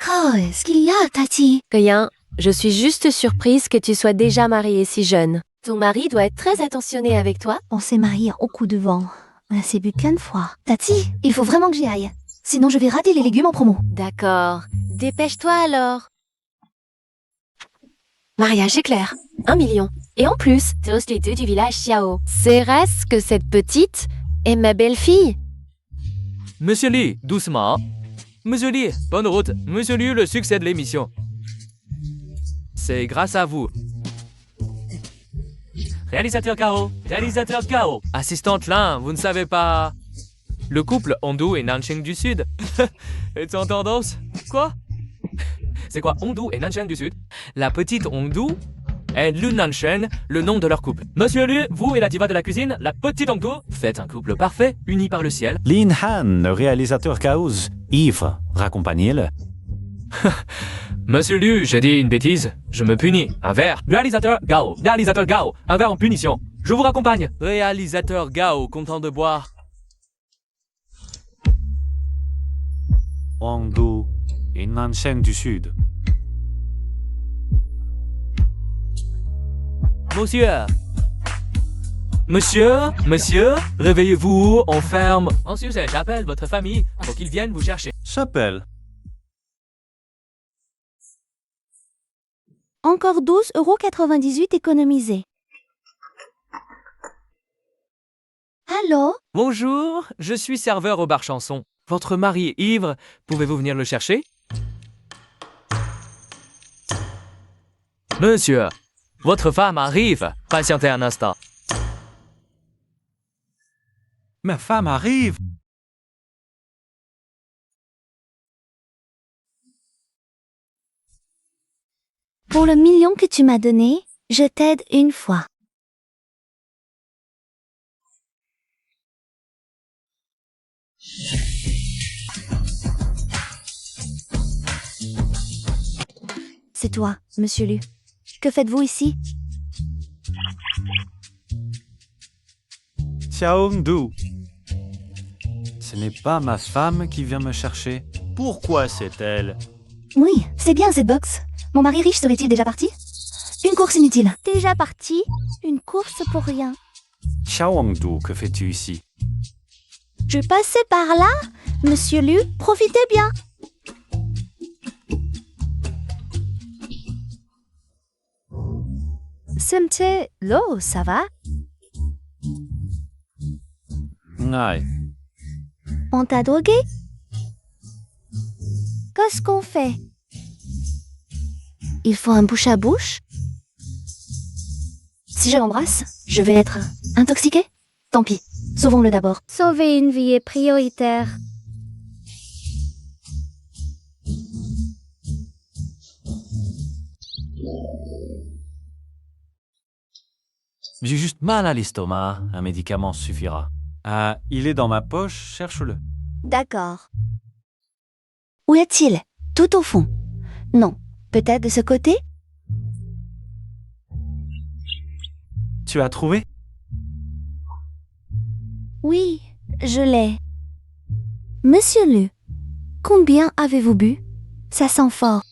Oh, est-ce qu'il y a, Tati? Rien, je suis juste surprise que tu sois déjà mariée si jeune. Ton mari doit être très attentionné avec toi. On s'est mariés au coup de vent. On s'est bu plein de fois. Tati, il faut vraiment que j'y aille. Sinon, je vais rater les légumes en promo. D'accord, dépêche-toi alors. Mariage éclair, 1 million. Et en plus, toast les deux du village Xiao. C'est que cette petite est ma belle-fille. Monsieur Lee, doucement. Monsieur Lee, bonne route. Monsieur Lee, le succès de l'émission. C'est grâce à vous. Réalisateur Gao, réalisateur Gao. Assistante Lin, vous ne savez pas... Le couple Hondou et Nansheng du Sud est en tendance. Quoi? C'est quoi Hondou et Nansheng du Sud? La petite Hondou et Lu Nansheng, le nom de leur couple. Monsieur Lu, vous et la diva de la cuisine, la petite Hondou, faites un couple parfait, uni par le ciel. Lin Han, le réalisateur Chaos, ivre, raccompagnez-le. Monsieur Lu, j'ai dit une bêtise, je me punis. Un verre. Réalisateur Gao, un verre en punition. Je vous raccompagne. Réalisateur Gao, content de boire. Hongdu et Nansheng du Sud. Monsieur, réveillez-vous, on ferme. En sujet, j'appelle votre famille pour qu'ils viennent vous chercher. J'appelle. Encore 12,98 € économisés. Allô? Bonjour, je suis serveur au bar Chanson. Votre mari est ivre, pouvez-vous venir le chercher? Monsieur, votre femme arrive. Patientez un instant. Ma femme arrive. Pour le million que tu m'as donné, je t'aide une fois. C'est toi, monsieur Lu. Que faites-vous ici? Xiao Hongdu. Ce n'est pas ma femme qui vient me chercher. Pourquoi c'est elle? Oui, c'est bien cette box. Mon mari riche serait-il déjà parti? Une course inutile. Déjà parti? Une course pour rien. Xiao Hongdu, que fais-tu ici? Je passais par là. Monsieur Lu, profitez bien. Semte, l'eau, ça va? Aïe. On t'a drogué? Qu'est-ce qu'on fait? Il faut un bouche à bouche? Si je l'embrasse, je vais être intoxiquée? Tant pis. Sauvons-le d'abord. Sauver une vie est prioritaire. J'ai juste mal à l'estomac. Un médicament suffira. Ah, il est dans ma poche, cherche-le. D'accord. Où est-il? Tout au fond. Non. Peut-être de ce côté? Tu as trouvé? Oui, je l'ai. Monsieur Lu, combien avez-vous bu? Ça sent fort.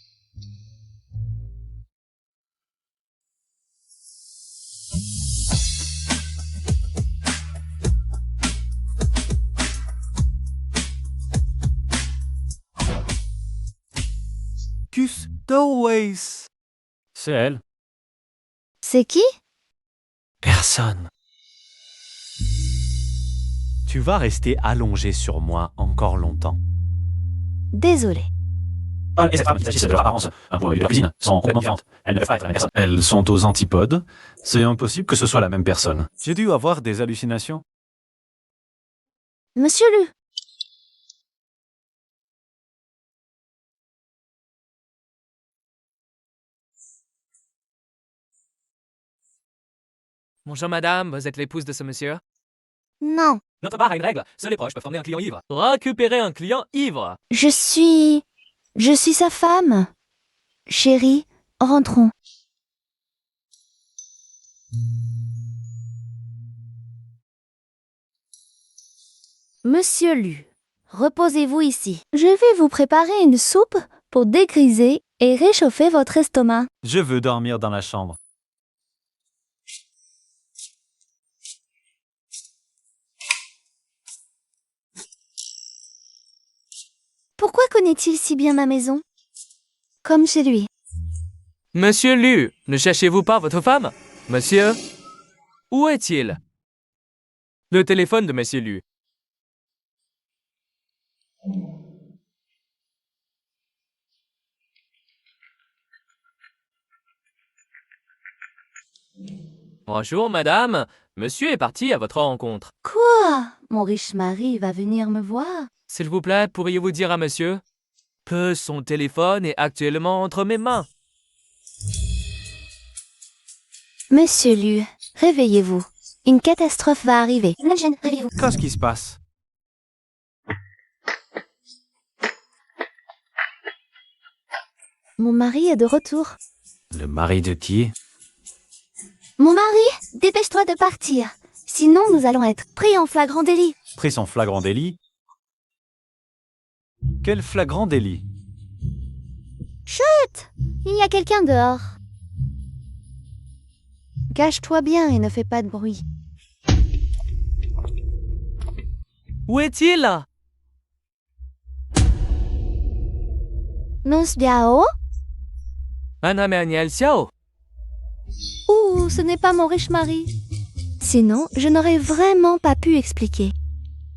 Custoways. C'est elle. C'est qui? Personne. Tu vas rester allongé sur moi encore longtemps. Désolé. Et cette femme, il s'agisse de leur apparence, un point de vue de la cuisine, sont complètement différentes. Elles ne peuvent pas être la même personne. Elles sont aux antipodes. C'est impossible que ce soit la même personne. J'ai dû avoir des hallucinations. Monsieur Lu. Bonjour madame, vous êtes l'épouse de ce monsieur? Non. Notre bar a une règle, seuls les proches peuvent emmener un client ivre. Récupérer un client ivre. Je suis sa femme. Chérie, rentrons. Monsieur Lu, reposez-vous ici. Je vais vous préparer une soupe pour dégriser et réchauffer votre estomac. Je veux dormir dans la chambre. Pourquoi connaît-il si bien ma maison? Comme chez lui. Monsieur Lu, ne cherchez-vous pas votre femme? Monsieur? Où est-il? Le téléphone de monsieur Lu. Bonjour madame, monsieur est parti à votre rencontre. Quoi? Mon riche mari va venir me voir. S'il vous plaît, pourriez-vous dire à monsieur? Que son téléphone est actuellement entre mes mains. Monsieur Lu, réveillez-vous. Une catastrophe va arriver. Réveillez-vous. Qu'est-ce qui se passe? Mon mari est de retour. Le mari de qui? Mon mari, dépêche-toi de partir. Sinon, nous allons être pris en flagrant délit. Pris son flagrant délit? Quel flagrant délit? Chut! Il y a quelqu'un dehors. Cache-toi bien et ne fais pas de bruit. Où est-il? Nos Biao? Anna Xiao. Ouh, ce n'est pas mon riche mari. Sinon, je n'aurais vraiment pas pu expliquer.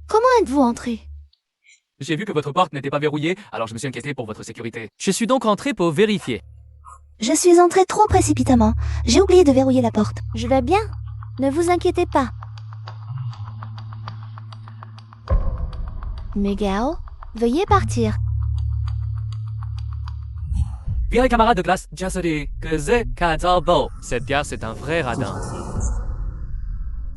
Comment êtes-vous entré? J'ai vu que votre porte n'était pas verrouillée, alors je me suis inquiété pour votre sécurité. Je suis donc rentré pour vérifier. Je suis entrée trop précipitamment. J'ai oublié de verrouiller la porte. Je vais bien. Ne vous inquiétez pas. Megao, veuillez partir. Bien, camarades de classe, Jasodi, que ze Kazalbo. Cette gare, c'est un vrai radin.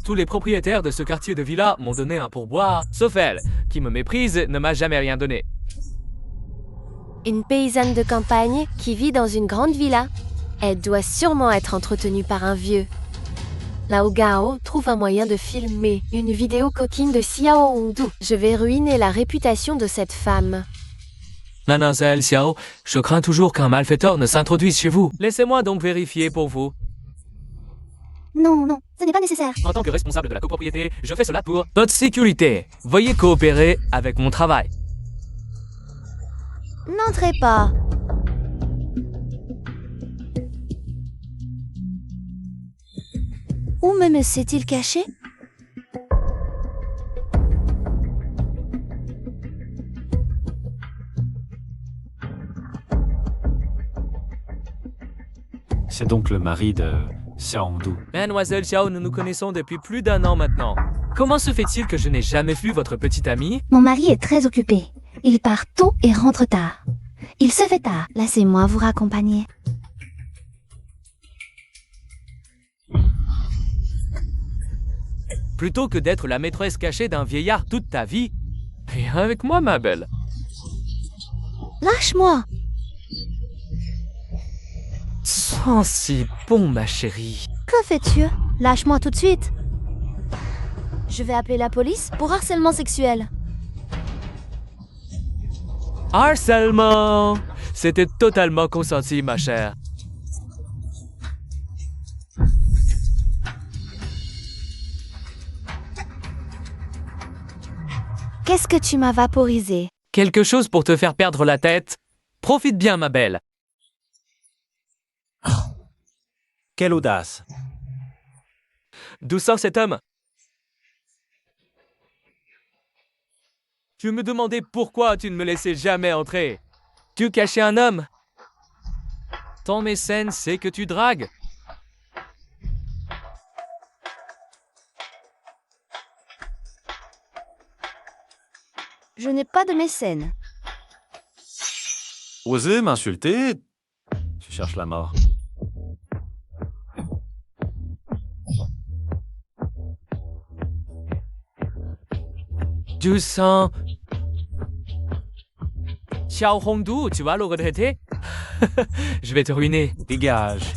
Tous les propriétaires de ce quartier de villa m'ont donné un pourboire, sauf elle, qui me méprise, ne m'a jamais rien donné. Une paysanne de campagne qui vit dans une grande villa. Elle doit sûrement être entretenue par un vieux. Lao Gao trouve un moyen de filmer une vidéo coquine de Xiao Hongdu. Je vais ruiner la réputation de cette femme. Mademoiselle Xiao, je crains toujours qu'un malfaiteur ne s'introduise chez vous. Laissez-moi donc vérifier pour vous. Non, non, ce n'est pas nécessaire. En tant que responsable de la copropriété, je fais cela pour votre sécurité. Veuillez coopérer avec mon travail. N'entrez pas. Où me s'est-il caché? C'est donc le mari de Xiaodu. Mademoiselle Xiao, nous nous connaissons depuis plus d'1 an maintenant. Comment se fait-il que je n'ai jamais vu votre petite amie? Mon mari est très occupé. Il part tôt et rentre tard. Il se fait tard. Laissez-moi vous raccompagner. Plutôt que d'être la maîtresse cachée d'un vieillard toute ta vie, viens avec moi, ma belle. Lâche-moi. Oh, si bon, ma chérie. Que fais-tu? Lâche-moi tout de suite. Je vais appeler la police pour harcèlement sexuel. Harcèlement! C'était totalement consenti, ma chère. Qu'est-ce que tu m'as vaporisé? Quelque chose pour te faire perdre la tête? Profite bien, ma belle. Quelle audace. D'où sort cet homme? Tu me demandais pourquoi tu ne me laissais jamais entrer. Tu cachais un homme. Ton mécène sait que tu dragues. Je n'ai pas de mécène. Osez m'insulter? Tu cherches la mort. Du sang. Xiao Hongdu, tu vas le regretter? Je vais te ruiner. Dégage.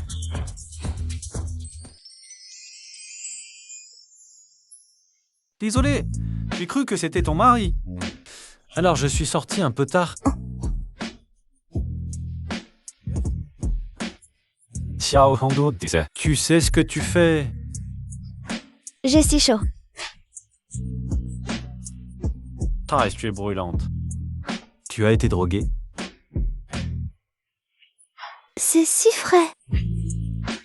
Désolé, j'ai cru que c'était ton mari. Alors je suis sorti un peu tard. Xiao Hongdu disait. Tu sais ce que tu fais? J'ai si chaud. Tu es brûlante. Tu as été droguée? C'est si frais.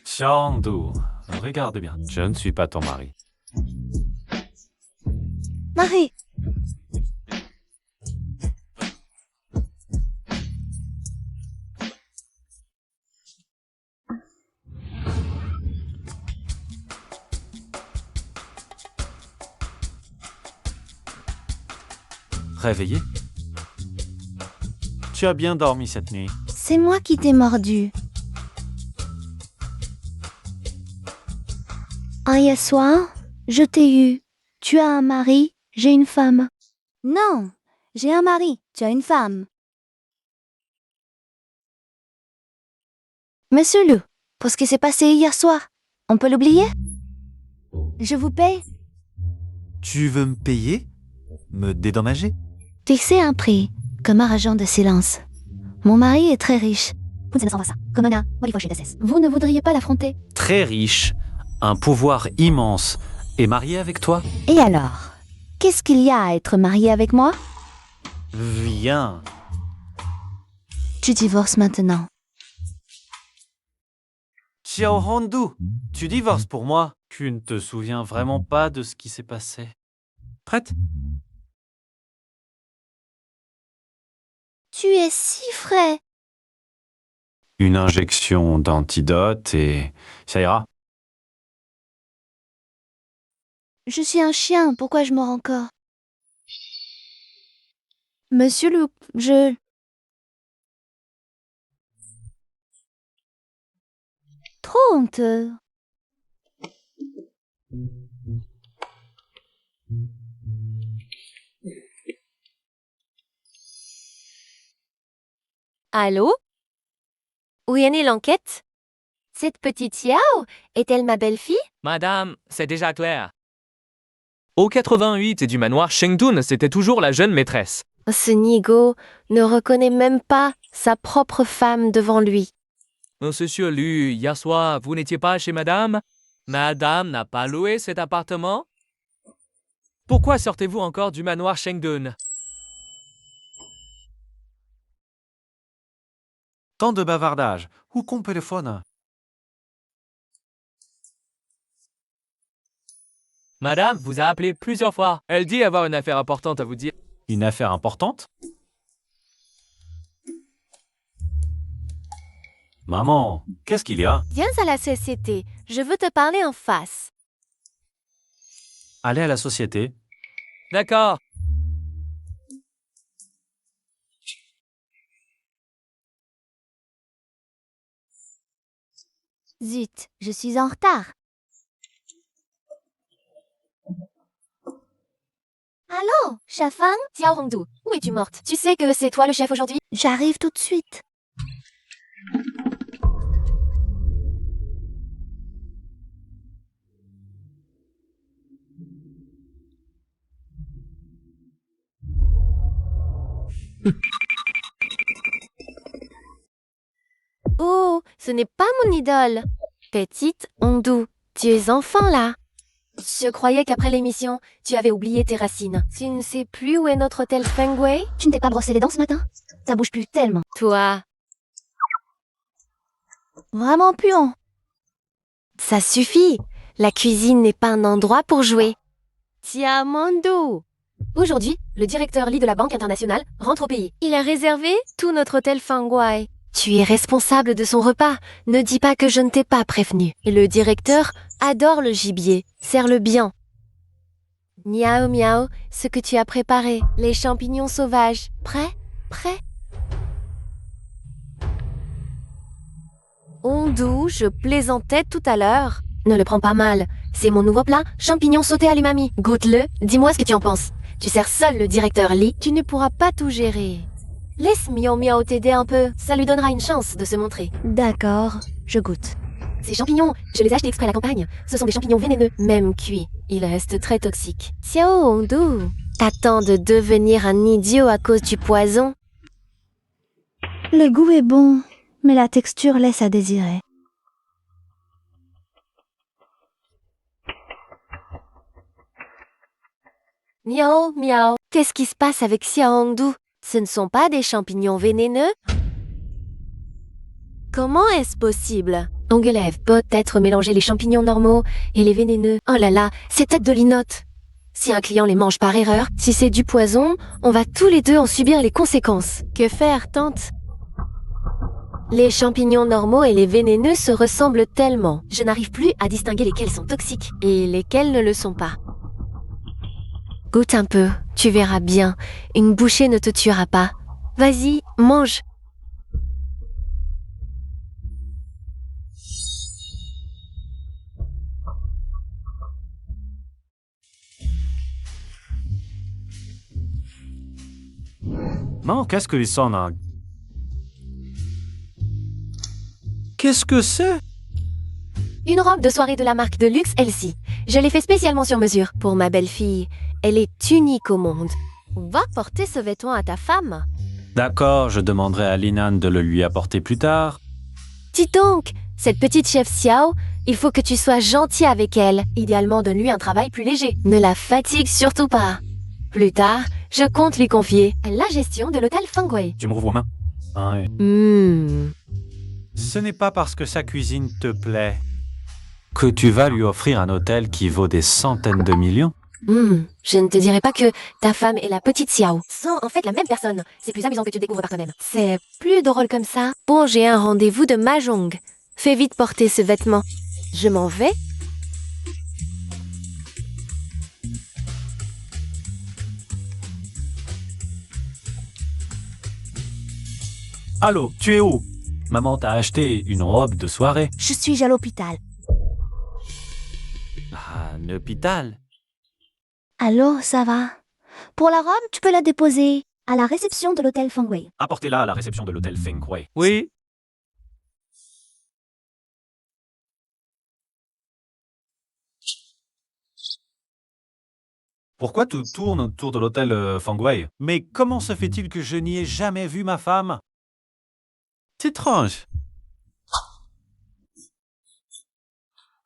Xiao Hongdu, regarde bien. Je ne suis pas ton mari. Marie. Réveillé? Tu as bien dormi cette nuit. C'est moi qui t'ai mordu. Hier soir, je t'ai eu. Tu as un mari, j'ai une femme. Non, j'ai un mari, tu as une femme. Monsieur Liu, pour ce qui s'est passé hier soir, on peut l'oublier? Je vous paye. Tu veux me payer? Me dédommager? Fixez un prix, comme argent de silence. Mon mari est très riche. Vous ne voudriez pas l'affronter? Très riche, un pouvoir immense, et marié avec toi? Et alors? Qu'est-ce qu'il y a à être marié avec moi? Viens. Tu divorces maintenant. Xiao Hongdu, tu divorces pour moi? Tu ne te souviens vraiment pas de ce qui s'est passé. Prête? Tu es si frais. Une injection d'antidote et ça ira. Je suis un chien, pourquoi je mords encore? Monsieur Liu, je... Trop honteux. Allô? Où en est l'enquête? Cette petite Xiao est-elle ma belle-fille? Madame, c'est déjà clair. Au 88 du manoir Chengdun, c'était toujours la jeune maîtresse. Ce nigo ne reconnaît même pas sa propre femme devant lui. Monsieur Liu, hier soir, vous n'étiez pas chez madame? Madame n'a pas loué cet appartement? Pourquoi sortez-vous encore du manoir Chengdun? Tant de bavardage. Où qu'on téléphone? Madame vous a appelé plusieurs fois. Elle dit avoir une affaire importante à vous dire. Une affaire importante? Maman, qu'est-ce qu'il y a? Viens à la société, je veux te parler en face. Allez à la société. D'accord. Zut, je suis en retard. Allô, Shafang? Xiao Hongdu, où es-tu morte? Tu sais que c'est toi le chef aujourd'hui? J'arrive tout de suite. Oh, ce n'est pas mon idole. Petite Hongdu, tu es enfin là. Je croyais qu'après l'émission, tu avais oublié tes racines. Tu ne sais plus où est notre hôtel Fengwei? Tu ne t'es pas brossé les dents ce matin? Ça bouge plus tellement. Toi, Vraiment puant. ça suffit. La cuisine n'est pas un endroit pour jouer. Tiamondo. Aujourd'hui, le directeur Li de la Banque internationale rentre au pays. Il a réservé tout notre hôtel Fengwei. Tu es responsable de son repas. Ne dis pas que je ne t'ai pas prévenu. Le directeur adore le gibier. Serre-le bien. Miao miao, ce que tu as préparé. Les champignons sauvages. Prêt? Prêt? Hongdu, je plaisantais tout à l'heure. Ne le prends pas mal. C'est mon nouveau plat, champignons sautés à l'umami. Goûte-le, dis-moi ce que tu en penses. Tu sers seul le directeur Li, tu ne pourras pas tout gérer. Laisse Miao Miao t'aider un peu, ça lui donnera une chance de se montrer. D'accord, je goûte. Ces champignons, je les ai achetés exprès à la campagne. Ce sont des champignons vénéneux, même cuits. Ils restent très toxiques. Xiao Hongdu, t'attends de devenir un idiot à cause du poison? Le goût est bon, mais la texture laisse à désirer. Miao Miao, qu'est-ce qui se passe avec Xiao Hongdu? Ce ne sont pas des champignons vénéneux? Comment est-ce possible? Onguelev peut-être mélanger les champignons normaux et les vénéneux. Oh là là, c'est tête de linotte. Si un client les mange par erreur, si c'est du poison, on va tous les deux en subir les conséquences. Que faire, tante? Les champignons normaux et les vénéneux se ressemblent tellement. Je n'arrive plus à distinguer lesquels sont toxiques et lesquels ne le sont pas. Goûte un peu, tu verras bien. Une bouchée ne te tuera pas. Vas-y, mange. Non, qu'est-ce que ça a? Qu'est-ce que c'est? Une robe de soirée de la marque de luxe Elsie. Je l'ai fait spécialement sur mesure pour ma belle-fille. Elle est unique au monde. Va porter ce vêtement à ta femme. D'accord, je demanderai à Linan de le lui apporter plus tard. Dis donc, cette petite chef Xiao, il faut que tu sois gentil avec elle. Idéalement, donne-lui un travail plus léger. Ne la fatigue surtout pas. Plus tard, je compte lui confier la gestion de l'hôtel Fengwei. Tu me rouvres aux mains? Ah, oui. Ce n'est pas parce que sa cuisine te plaît que tu vas lui offrir un hôtel qui vaut des centaines de millions. Je ne te dirai pas que ta femme et la petite Xiao sont en fait la même personne. C'est plus amusant que tu découvres par toi-même. C'est plus drôle comme ça. Bon, j'ai un rendez-vous de Mahjong. Fais vite porter ce vêtement. Je m'en vais. Allô, tu es où? Maman t'a acheté une robe de soirée. Je suis à l'hôpital. Un hôpital? Allô, ça va? Pour la robe, tu peux la déposer à la réception de l'hôtel Fengwei. Apportez-la à la réception de l'hôtel Fengwei. Oui. Pourquoi tu tournes autour de l'hôtel Fengwei? Mais comment se fait-il que je n'y ai jamais vu ma femme? C'est étrange.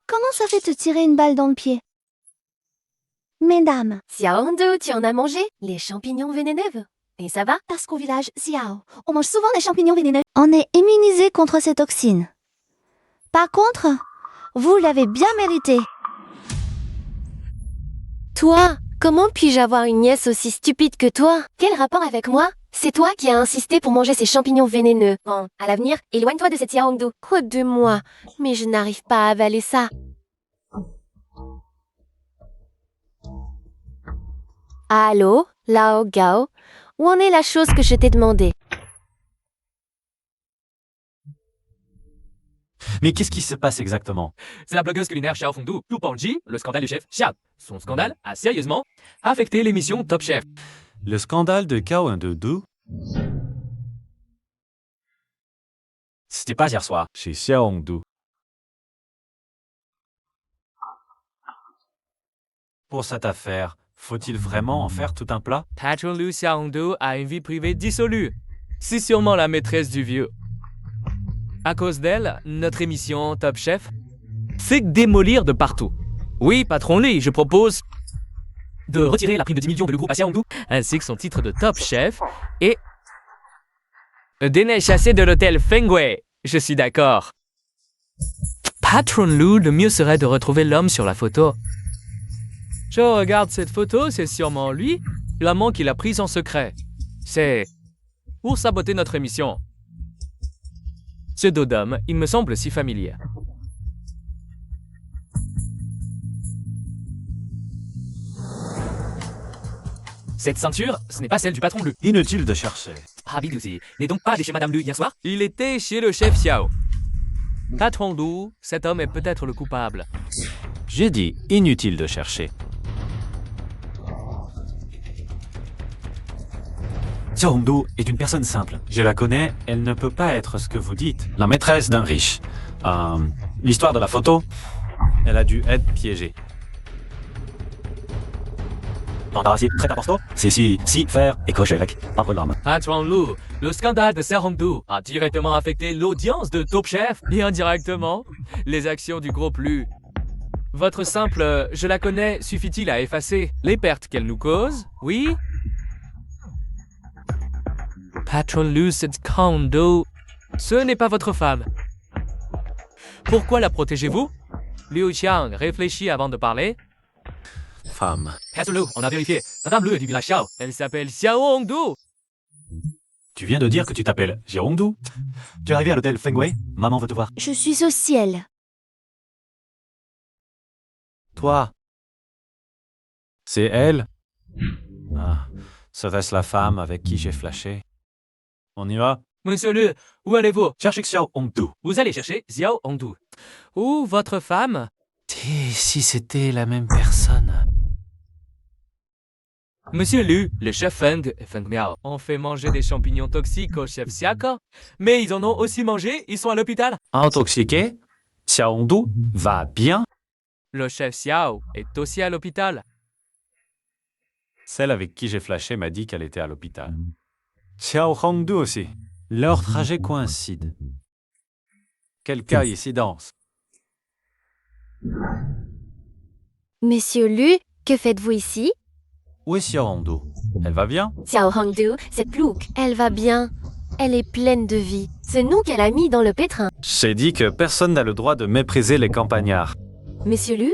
Comment ça fait te tirer une balle dans le pied? Mesdames, Xiao Hongdu, tu en as mangé? Les champignons vénéneux. Et ça va? parce qu'au village Xiao, on mange souvent des champignons vénéneux. On est immunisé contre ces toxines. Par contre, vous l'avez bien mérité. Toi, comment puis-je avoir une nièce aussi stupide que toi? Quel rapport avec moi? C'est toi qui as insisté pour manger ces champignons vénéneux. Bon, à l'avenir, éloigne-toi de cette Xiaohongdu. Quoi de moi? Mais je n'arrive pas à avaler ça. Allô, Lao Gao? Où en est la chose que je t'ai demandé? Mais qu'est-ce qui se passe exactement? C'est la blogueuse culinaire Xiao Hongdu, Lu Bangji, le scandale du chef Xiao. Son scandale a sérieusement affecté l'émission Top Chef. Le scandale de Cao de Du? C'était pas hier soir, chez Xiaohongdu. Pour cette affaire, faut-il vraiment en faire tout un plat? Patron Lu Xiaohongdu a une vie privée dissolue. C'est sûrement la maîtresse du vieux. À cause d'elle, notre émission Top Chef fait démolir de partout. Oui, patron Lee, je propose de retirer la prime de 10 millions de le groupe à Xiaohongdu, ainsi que son titre de Top Chef, et Dîner chassé de l'hôtel Fengwei. Je suis d'accord. Patron Lu, le mieux serait de retrouver l'homme sur la photo. Je regarde cette photo, c'est sûrement lui, l'amant qu'il a prise en secret. C'est pour saboter notre émission. Ce dos d'homme, il me semble si familier. Cette ceinture, ce n'est pas celle du patron Lu. Inutile de chercher. Habidouzi n'est donc pas allé chez Madame Lu hier soir? Il était chez le chef Xiao. Patron Lu, cet homme est peut-être le coupable. J'ai dit inutile de chercher. Xiaohongdu est une personne simple. Je la connais, elle ne peut pas être ce que vous dites. La maîtresse d'un riche. L'histoire de la photo, elle a dû être piégée. Embarrassé, très important. C'est si, faire et cocher avec. Pas de l'âme. Patron Lu, le scandale de Xiaohongdu a directement affecté l'audience de Top Chef et indirectement les actions du groupe Lu. Votre simple « je la connais » suffit-il à effacer les pertes qu'elle nous cause? Oui? Patron Lu, cette Xiaohongdu, ce n'est pas votre femme. Pourquoi la protégez-vous? Liu Qiang réfléchit avant de parler. Femme. Patron Lu, on a vérifié. Madame Lu est du village Xiao. Elle s'appelle Xiaohongdu. Tu viens de dire que tu t'appelles Xiaohongdu? Tu es arrivé à l'hôtel Fengwei? Maman veut te voir. Je suis au ciel. Toi. C'est elle? Ah, serait-ce la femme avec qui j'ai flashé? On y va? Monsieur Lu, où allez-vous? Cherchez Xiaohongdu. Vous allez chercher Xiaohongdu. Ou votre femme? Et si c'était la même personne? Monsieur Lu, le chef Feng et Feng Miao ont fait manger des champignons toxiques au chef Xiaka, mais ils en ont aussi mangé, ils sont à l'hôpital. Intoxiqué? Xiaohongdu va bien? Le chef Xiao est aussi à l'hôpital. Celle avec qui j'ai flashé m'a dit qu'elle était à l'hôpital. Xiaohongdu aussi. Leur trajet coïncide. Quelle coïncidence. Monsieur Lu, que faites-vous ici? Où est Xiaohongdu? Elle va bien? Xiaohongdu, cette plouc, elle va bien. Elle est pleine de vie. C'est nous qu'elle a mis dans le pétrin. J'ai dit que personne n'a le droit de mépriser les campagnards. Monsieur Lu?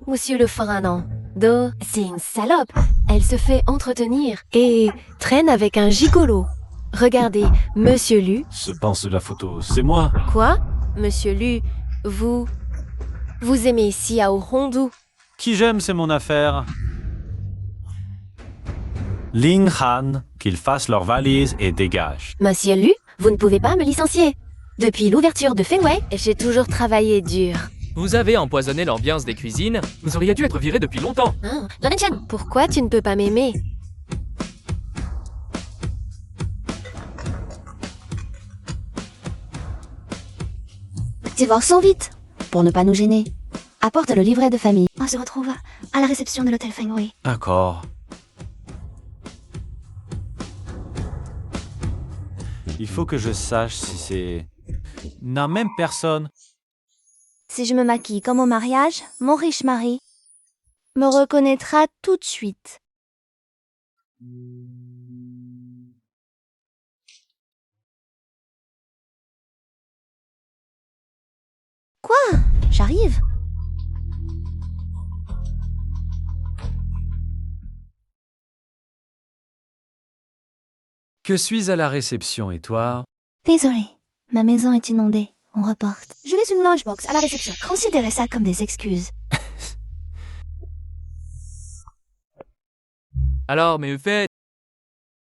Monsieur le Faranon. Do, c'est une salope. Elle se fait entretenir et traîne avec un gigolo. Regardez, Monsieur Lu. Je pense de la photo, c'est moi. Quoi? Monsieur Lu, vous aimez Xiaohongdu? Qui j'aime, c'est mon affaire. Ling Han, qu'ils fassent leurs valises et dégagent. Monsieur Lu, vous ne pouvez pas me licencier. Depuis l'ouverture de Fengwei, j'ai toujours travaillé dur. Vous avez empoisonné l'ambiance des cuisines. Vous auriez dû être viré depuis longtemps. Lan-Chen, pourquoi tu ne peux pas m'aimer? Divorçons vite, pour ne pas nous gêner. Apporte le livret de famille. On se retrouve à la réception de l'hôtel Fengwei. D'accord. Il faut que je sache si c'est la même personne. Si je me maquille comme au mariage, mon riche mari me reconnaîtra tout de suite. Quoi? J'arrive. Que suis à la réception et toi? Désolée, ma maison est inondée. On reporte. Je laisse une lunchbox à la réception. Considérez ça comme des excuses. Alors, mais au fait,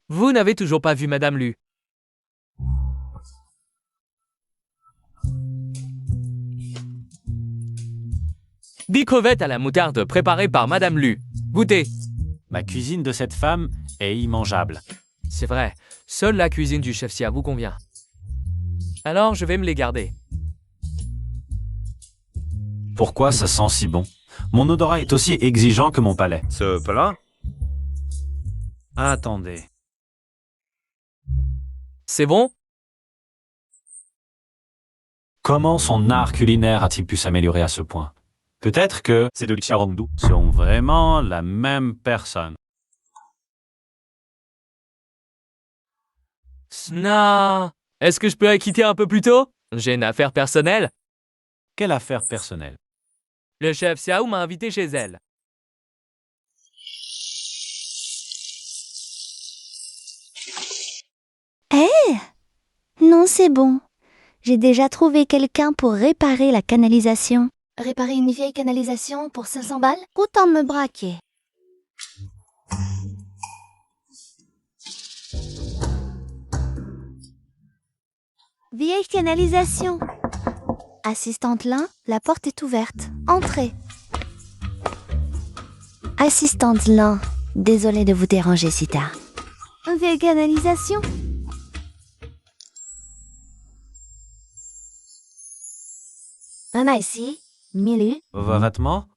vous n'avez toujours pas vu Madame Lu. Des crevettes à la moutarde préparées par Madame Lu. Goûtez. Ma cuisine de cette femme est immangeable. C'est vrai, seule la cuisine du chef Sia vous convient. Alors, je vais me les garder. Pourquoi ça sent si bon? Mon odorat est aussi exigeant que mon palais. Ce plat? Attendez. C'est bon? Comment son art culinaire a-t-il pu s'améliorer à ce point? Peut-être que ces deux Xiaorongdu sont vraiment la même personne. Sna. Est-ce que je peux quitter un peu plus tôt? J'ai une affaire personnelle. Quelle affaire personnelle? Le chef Xiao m'a invité chez elle. Non, c'est bon. J'ai déjà trouvé quelqu'un pour réparer la canalisation. Réparer une vieille canalisation pour 500 balles? Autant me braquer. Vieille canalisation. Assistante Lin, la porte est ouverte. Entrez. Assistante Lin, désolée de vous déranger si tard. Vieille canalisation. Maman ici, Milu. Vos vêtements?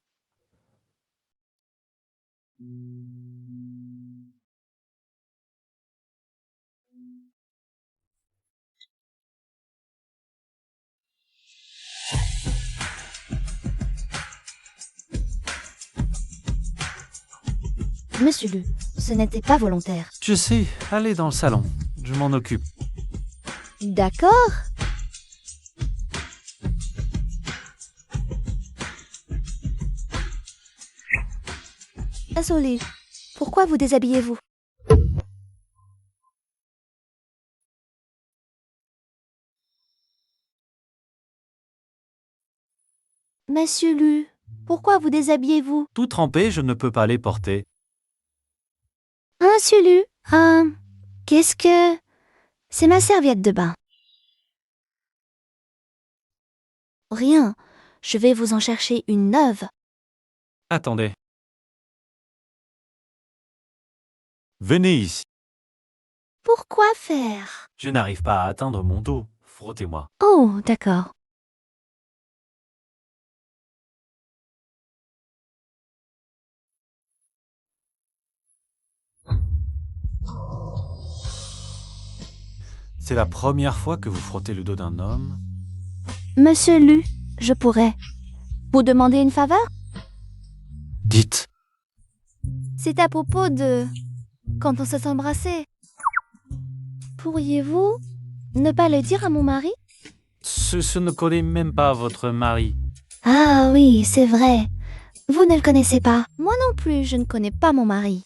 Monsieur Lu, ce n'était pas volontaire. Je sais, allez dans le salon. Je m'en occupe. D'accord. Désolé. Pourquoi vous déshabillez-vous? Monsieur Lu, pourquoi vous déshabillez-vous? Tout trempé, je ne peux pas les porter. Monsieur Lu, qu'est-ce que... C'est ma serviette de bain. Rien, je vais vous en chercher une neuve. Attendez. Venez ici. Pourquoi faire? Je n'arrive pas à atteindre mon dos. Frottez-moi. Oh, d'accord. C'est la première fois que vous frottez le dos d'un homme? Monsieur Lu, je pourrais vous demander une faveur? Dites. C'est à propos de... quand on s'est embrassé. Pourriez-vous ne pas le dire à mon mari? Ce ne connaît même pas votre mari. Ah oui, c'est vrai. Vous ne le connaissez pas. Moi non plus, je ne connais pas mon mari.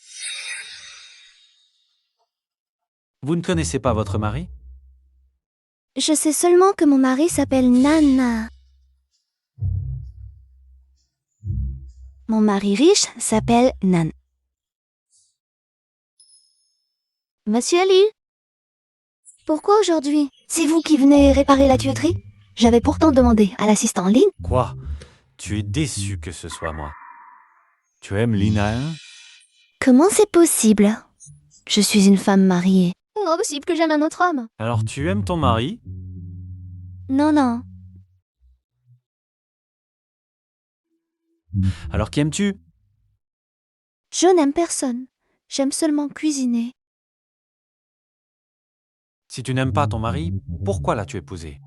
Vous ne connaissez pas votre mari? Je sais seulement que mon mari s'appelle Nana. Mon mari riche s'appelle Nan. Monsieur Ali, pourquoi aujourd'hui? C'est vous qui venez réparer la tuyauterie? J'avais pourtant demandé à l'assistant Lin. Quoi? Tu es déçu que ce soit moi. Tu aimes Lina? Comment c'est possible? Je suis une femme mariée. Impossible que j'aime un autre homme. Alors tu aimes ton mari? Non, non. Alors qui aimes-tu? Je n'aime personne. J'aime seulement cuisiner. Si tu n'aimes pas ton mari, pourquoi l'as-tu épousé?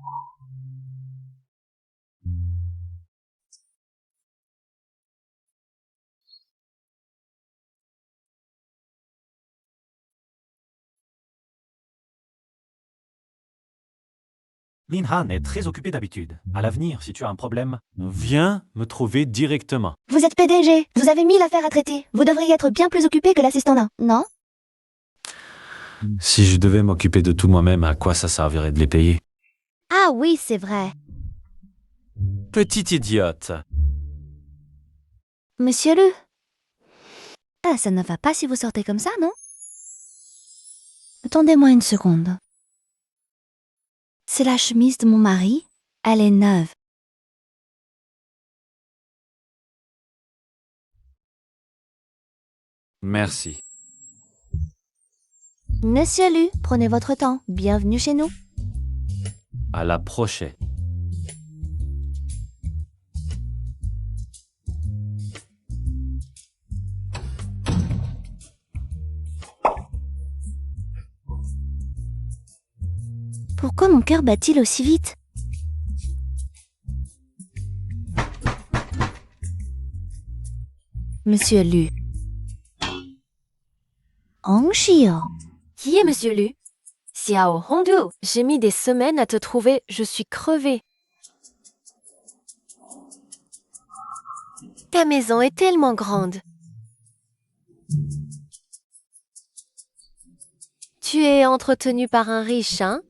Lin Han est très occupée d'habitude. À l'avenir, si tu as un problème, viens me trouver directement. Vous êtes PDG. Vous avez 1000 affaires à traiter. Vous devriez être bien plus occupé que l'assistant Lin, non? Si je devais m'occuper de tout moi-même, à quoi ça servirait de les payer? Ah oui, c'est vrai. Petite idiote. Monsieur Lu. Ah, ça ne va pas si vous sortez comme ça, non? Attendez-moi une seconde. C'est la chemise de mon mari. Elle est neuve. Merci. Monsieur Lu, prenez votre temps. Bienvenue chez nous. À la prochaine. Pourquoi mon cœur bat-il aussi vite? Monsieur Lu. Hong Shio. Qui est Monsieur Lu? Xiao Hongdu. J'ai mis des semaines à te trouver, je suis crevée. Ta maison est tellement grande. Tu es entretenu par un riche, hein?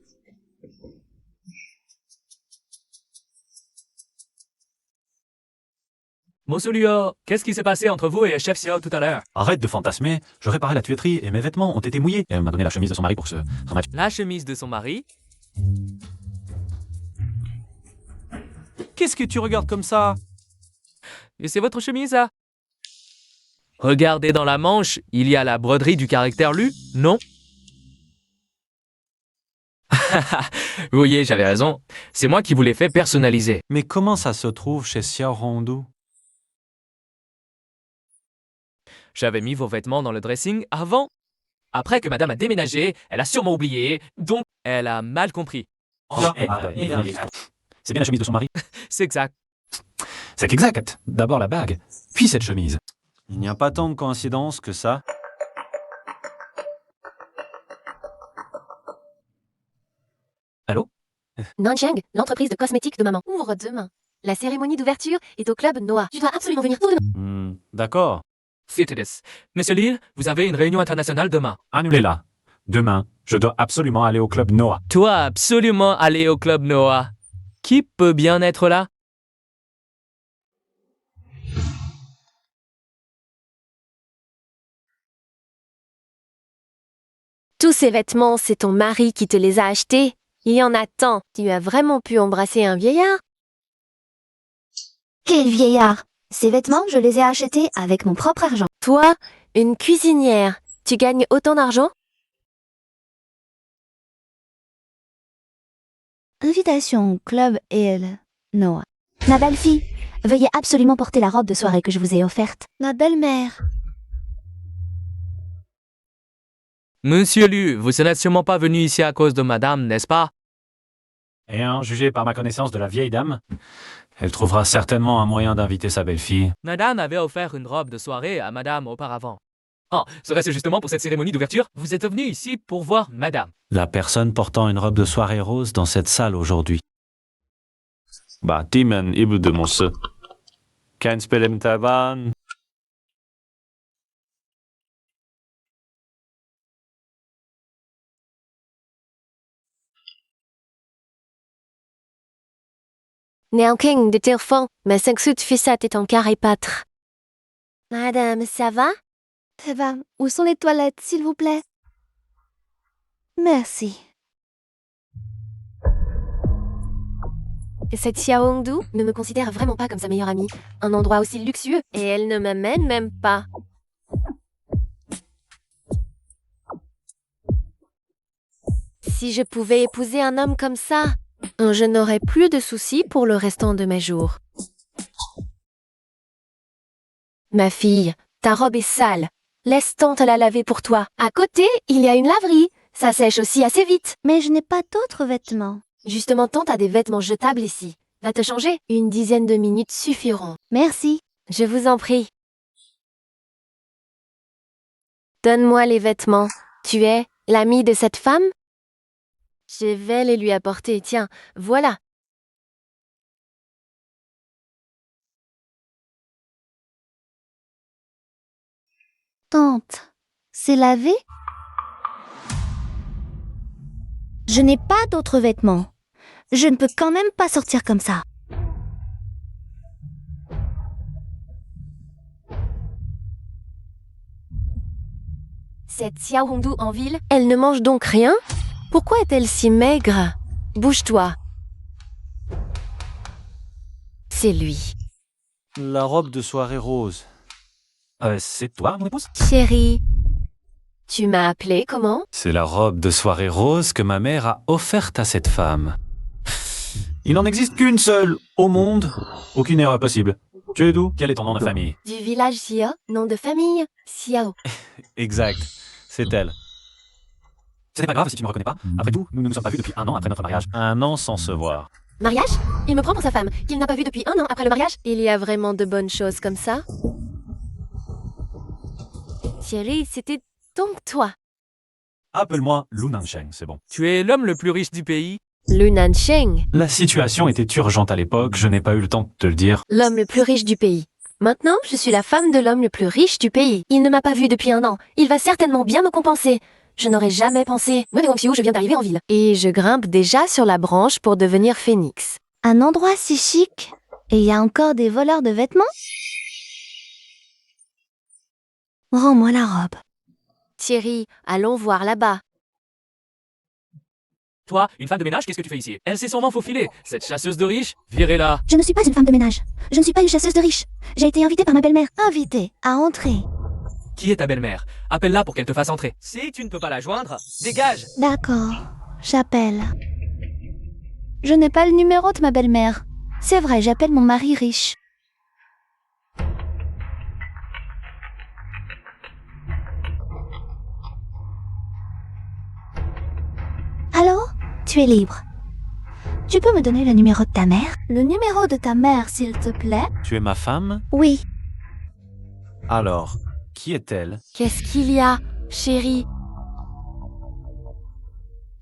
Monsieur Liu, qu'est-ce qui s'est passé entre vous et chef Xiao tout à l'heure? Arrête de fantasmer. Je réparais la tuyauterie et mes vêtements ont été mouillés. Et elle m'a donné la chemise de son mari pour son match. La chemise de son mari? Qu'est-ce que tu regardes comme ça? Et c'est votre chemise, ça? Regardez dans la manche, il y a la broderie du caractère Lu, non? Vous voyez, j'avais raison. C'est moi qui vous l'ai fait personnaliser. Mais comment ça se trouve chez Xiao Hongdu? J'avais mis vos vêtements dans le dressing avant. Après que madame a déménagé, elle a sûrement oublié, donc elle a mal compris. C'est bien la chemise de son mari? C'est exact. C'est exact. D'abord la bague, puis cette chemise. Il n'y a pas tant de coïncidences que ça. Allô? Nancheng, l'entreprise de cosmétiques de maman, ouvre demain. La cérémonie d'ouverture est au club Noah. Tu dois absolument venir tôt demain. D'accord. Fitness. Monsieur Lille, vous avez une réunion internationale demain. Annulez-la. Demain, je dois absolument aller au club Noah. Toi, absolument aller au club Noah. Qui peut bien être là? Tous ces vêtements, c'est ton mari qui te les a achetés. Il y en a tant. Tu as vraiment pu embrasser un vieillard? Quel vieillard! Ces vêtements, je les ai achetés avec mon propre argent. Toi, une cuisinière, tu gagnes autant d'argent? Invitation au club El Noah. Ma belle-fille, veuillez absolument porter la robe de soirée que je vous ai offerte. Ma belle-mère. Monsieur Lu, vous n'êtes sûrement pas venu ici à cause de madame, n'est-ce pas? Et jugé par ma connaissance de la vieille dame, elle trouvera certainement un moyen d'inviter sa belle-fille. Madame avait offert une robe de soirée à madame auparavant. Oh, serait-ce justement pour cette cérémonie d'ouverture? Vous êtes venu ici pour voir madame. La personne portant une robe de soirée rose dans cette salle aujourd'hui. Bah, Timen, Ibn de Monse. Kein spel im Taiwan. Néanking de Tirfan, ma 5 sous de fissat est en carré pâtre. Madame, ça va? Ça va. Où sont les toilettes, s'il vous plaît? Merci. Cette Xiao Hongdu ne me considère vraiment pas comme sa meilleure amie. Un endroit aussi luxueux, et elle ne m'amène même pas. Si je pouvais épouser un homme comme ça, je n'aurais plus de soucis pour le restant de mes jours. Ma fille, ta robe est sale. Laisse tante la laver pour toi. À côté, il y a une laverie. Ça sèche aussi assez vite. Mais je n'ai pas d'autres vêtements. Justement, tante a des vêtements jetables ici. Va te changer. Une dizaine de minutes suffiront. Merci. Je vous en prie. Donne-moi les vêtements. Tu es l'ami de cette femme? Je vais les lui apporter. Tiens, voilà. Tante, c'est lavé? Je n'ai pas d'autres vêtements. Je ne peux quand même pas sortir comme ça. Cette Xiao Hongdu en ville, elle ne mange donc rien? Pourquoi est-elle si maigre? Bouge-toi. C'est lui. La robe de soirée rose. C'est toi, mon épouse? Chérie, tu m'as appelé comment? C'est la robe de soirée rose que ma mère a offerte à cette femme. Il n'en existe qu'une seule au monde. Aucune erreur possible. Tu es d'où? Quel est ton nom de famille? Du village Xiao, nom de famille, Xiao. Exact. C'est elle. Ce n'est pas grave si tu ne me reconnais pas. Après tout, nous ne nous sommes pas vus depuis 1 an après notre mariage. 1 an sans se voir. Mariage? Il me prend pour sa femme, qu'il n'a pas vue depuis 1 an après le mariage? Il y a vraiment de bonnes choses comme ça? Thierry, c'était donc toi. Appelle-moi Lu Nansheng, c'est bon. Tu es l'homme le plus riche du pays. Lu Nansheng, La situation était urgente à l'époque, je n'ai pas eu le temps de te le dire. l'homme le plus riche du pays. Maintenant, je suis la femme de l'homme le plus riche du pays. Il ne m'a pas vue depuis 1 an. Il va certainement bien me compenser. Je n'aurais jamais pensé. Moi, Xiu, je viens d'arriver en ville. Et je grimpe déjà sur la branche pour devenir phénix. Un endroit si chic. Et il y a encore des voleurs de vêtements? Rends-moi la robe. Thierry, allons voir là-bas. Toi, une femme de ménage, qu'est-ce que tu fais ici? Elle s'est sûrement faufilée. Cette chasseuse de riches, virez-la. Je ne suis pas une femme de ménage. Je ne suis pas une chasseuse de riches. J'ai été invitée par ma belle-mère. Invitée à entrer. Qui est ta belle-mère? Appelle-la pour qu'elle te fasse entrer. Si tu ne peux pas la joindre, dégage. D'accord. J'appelle. Je n'ai pas le numéro de ma belle-mère. C'est vrai, j'appelle mon mari riche. Allô? Tu es libre. Tu peux me donner le numéro de ta mère? Le numéro de ta mère, s'il te plaît? Tu es ma femme? Oui. Alors, qui est-elle? Qu'est-ce qu'il y a, chérie?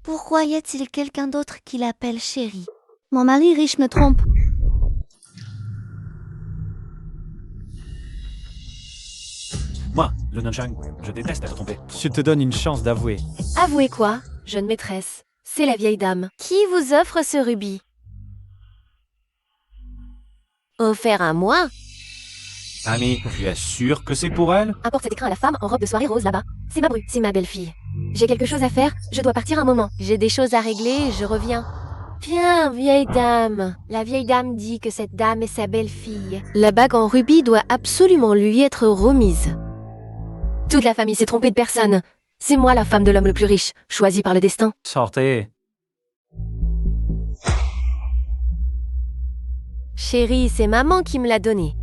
Pourquoi y a-t-il quelqu'un d'autre qui l'appelle chérie? Mon mari riche me trompe. Moi, Lu Nansheng, je déteste être trompé. Je te donne une chance d'avouer. Avouez quoi, jeune maîtresse? C'est la vieille dame. Qui vous offre ce rubis? Offert à moi? Ami, tu es sûr que c'est pour elle? Apporte cet écrin à la femme en robe de soirée rose là-bas. C'est ma bru, c'est ma belle-fille. J'ai quelque chose à faire, je dois partir un moment. J'ai des choses à régler et je reviens. Viens, vieille dame. La vieille dame dit que cette dame est sa belle-fille. La bague en rubis doit absolument lui être remise. Toute la famille s'est trompée de personne. C'est moi la femme de l'homme le plus riche, choisie par le destin. Sortez. Chérie, c'est maman qui me l'a donné.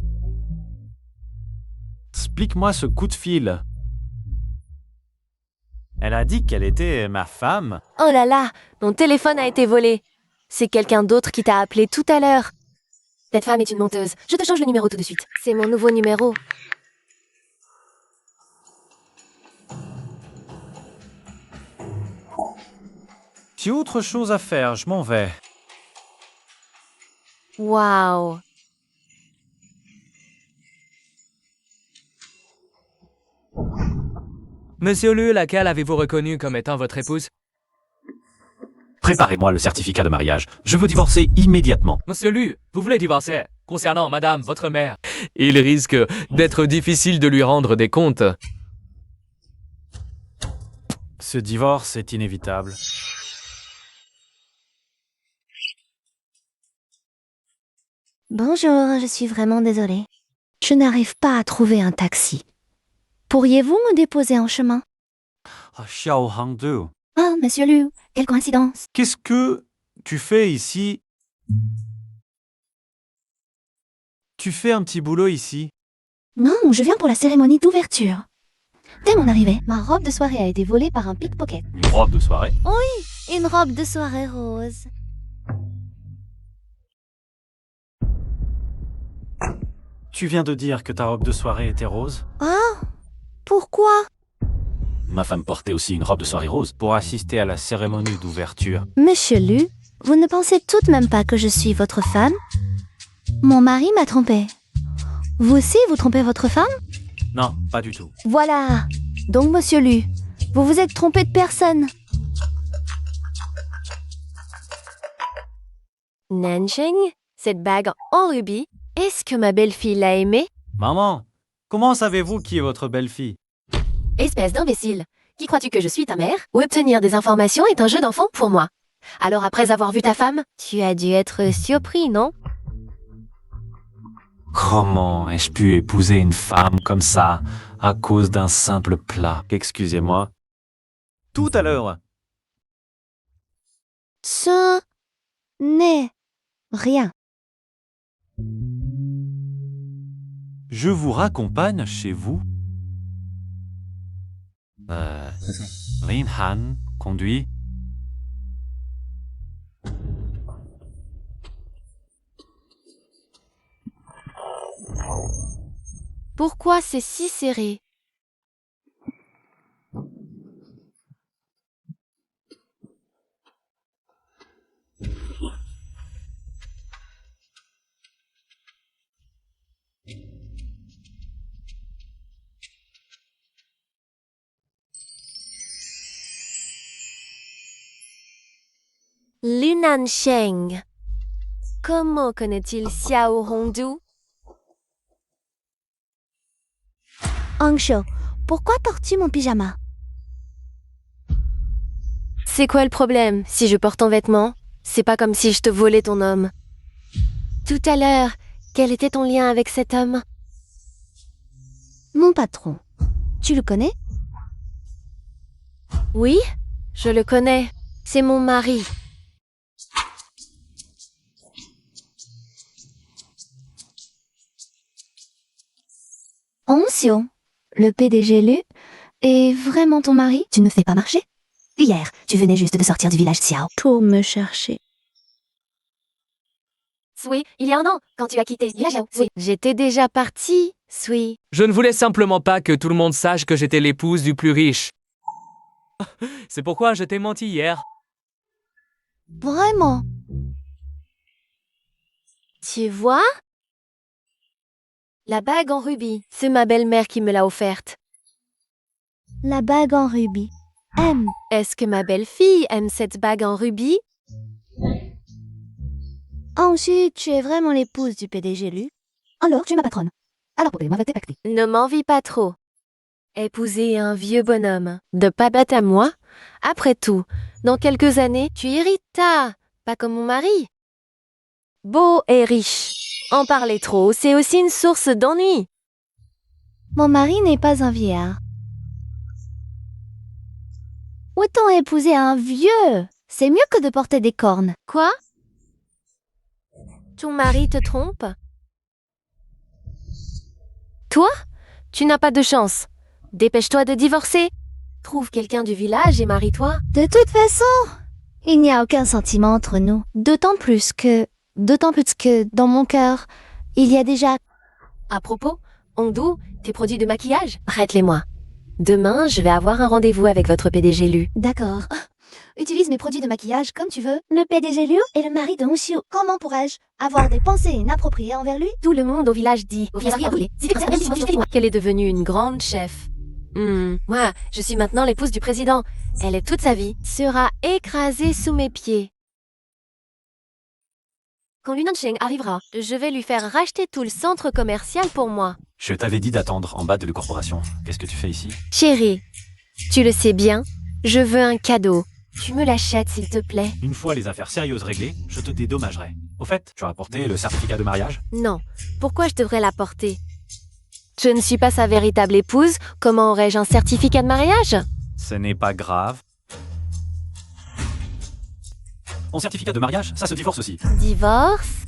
Explique-moi ce coup de fil. Elle a dit qu'elle était ma femme. Oh là là, mon téléphone a été volé. C'est quelqu'un d'autre qui t'a appelé tout à l'heure. Cette femme est une menteuse. Je te change le numéro tout de suite. C'est mon nouveau numéro. J'ai autre chose à faire, je m'en vais. Waouh. Monsieur Lu, laquelle avez-vous reconnu comme étant votre épouse? Préparez-moi le certificat de mariage. Je veux divorcer immédiatement. Monsieur Lu, vous voulez divorcer? Concernant madame, votre mère, il risque d'être difficile de lui rendre des comptes. Ce divorce est inévitable. Bonjour, je suis vraiment désolée. Je n'arrive pas à trouver un taxi. Pourriez-vous me déposer en chemin? Ah, Xiao Hangdu, Oh, monsieur Liu, quelle coïncidence. qu'est-ce que tu fais ici? Tu fais un petit boulot ici? Non, je viens pour la cérémonie d'ouverture. Dès mon arrivée, ma robe de soirée a été volée par un pickpocket. Une robe de soirée? Une robe de soirée rose. Tu viens de dire que ta robe de soirée était rose? Oh, pourquoi? Ma femme portait aussi une robe de soirée rose pour assister à la cérémonie d'ouverture. Monsieur Lu, vous ne pensez tout de même pas que je suis votre femme? Mon mari m'a trompé. Vous aussi, vous trompez votre femme? Non, pas du tout. Voilà. Donc, monsieur Lu, vous vous êtes trompé de personne. Nansheng, cette bague en rubis, est-ce que ma belle-fille l'a aimée? Maman, comment savez-vous qui est votre belle-fille? Espèce d'imbécile. Qui crois-tu que je suis, ta mère? Ou obtenir des informations est un jeu d'enfant pour moi. Alors après avoir vu ta femme, tu as dû être surpris, non? Comment ai-je pu épouser une femme comme ça à cause d'un simple plat? Excusez-moi. Tout à l'heure. Ce n'est rien. Je vous raccompagne chez vous. Lin Han conduit. Pourquoi c'est si serré? Lunan Sheng. Comment connaît-il Xiao Hongdu? Angsho, pourquoi portes-tu mon pyjama? C'est quoi le problème si je porte ton vêtement? C'est pas comme si je te volais ton homme. Tout à l'heure, quel était ton lien avec cet homme? Mon patron. Tu le connais? Oui, je le connais. C'est mon mari. Onsio, le PDG Lu, est vraiment ton mari? Tu ne me fais pas marcher? Hier, tu venais juste de sortir du village Xiao. Pour me chercher. Sui, il y a un an, quand tu as quitté Yajao. Sui, j'étais déjà partie. Sui. Je ne voulais simplement pas que tout le monde sache que j'étais l'épouse du plus riche. C'est pourquoi je t'ai menti hier. Vraiment? Tu vois? La bague en rubis, c'est ma belle-mère qui me l'a offerte. La bague en rubis. M. Est-ce que ma belle-fille aime cette bague en rubis? Ensuite, tu es vraiment l'épouse du PDG Lu. Alors, tu es ma patronne. Alors, pouvez m'inviter pacté. Ne m'envie pas trop. Épouser un vieux bonhomme, de pas bête à moi? Après tout, dans quelques années, tu irritas, pas comme mon mari. Beau et riche. En parler trop, c'est aussi une source d'ennui. Mon mari n'est pas un vieillard. Autant épouser un vieux. C'est mieux que de porter des cornes. Quoi? Ton mari te trompe? Toi? Tu n'as pas de chance. Dépêche-toi de divorcer. Trouve quelqu'un du village et marie-toi. De toute façon, il n'y a aucun sentiment entre nous. D'autant plus que dans mon cœur, il y a déjà... À propos, Hongdu, tes produits de maquillage, prête-les-moi. Demain, je vais avoir un rendez-vous avec votre PDG Lu. D'accord. Utilise mes produits de maquillage comme tu veux. Le PDG Liu est le mari de Hongxiu. Comment pourrais-je avoir des pensées inappropriées envers lui? Tout le monde au village dit qu'elle est devenue une grande chef. Moi, je suis maintenant l'épouse du président. Elle est toute sa vie sera écrasée sous mes pieds. Quand Lunan Sheng arrivera, je vais lui faire racheter tout le centre commercial pour moi. Je t'avais dit d'attendre en bas de la corporation. Qu'est-ce que tu fais ici? Chérie, tu le sais bien, je veux un cadeau. Tu me l'achètes, s'il te plaît? Une fois les affaires sérieuses réglées, je te dédommagerai. Au fait, tu as apporté le certificat de mariage? Non. Pourquoi je devrais l'apporter? Je ne suis pas sa véritable épouse. Comment aurais-je un certificat de mariage? Ce n'est pas grave. Mon certificat de mariage, ça se divorce aussi. Divorce?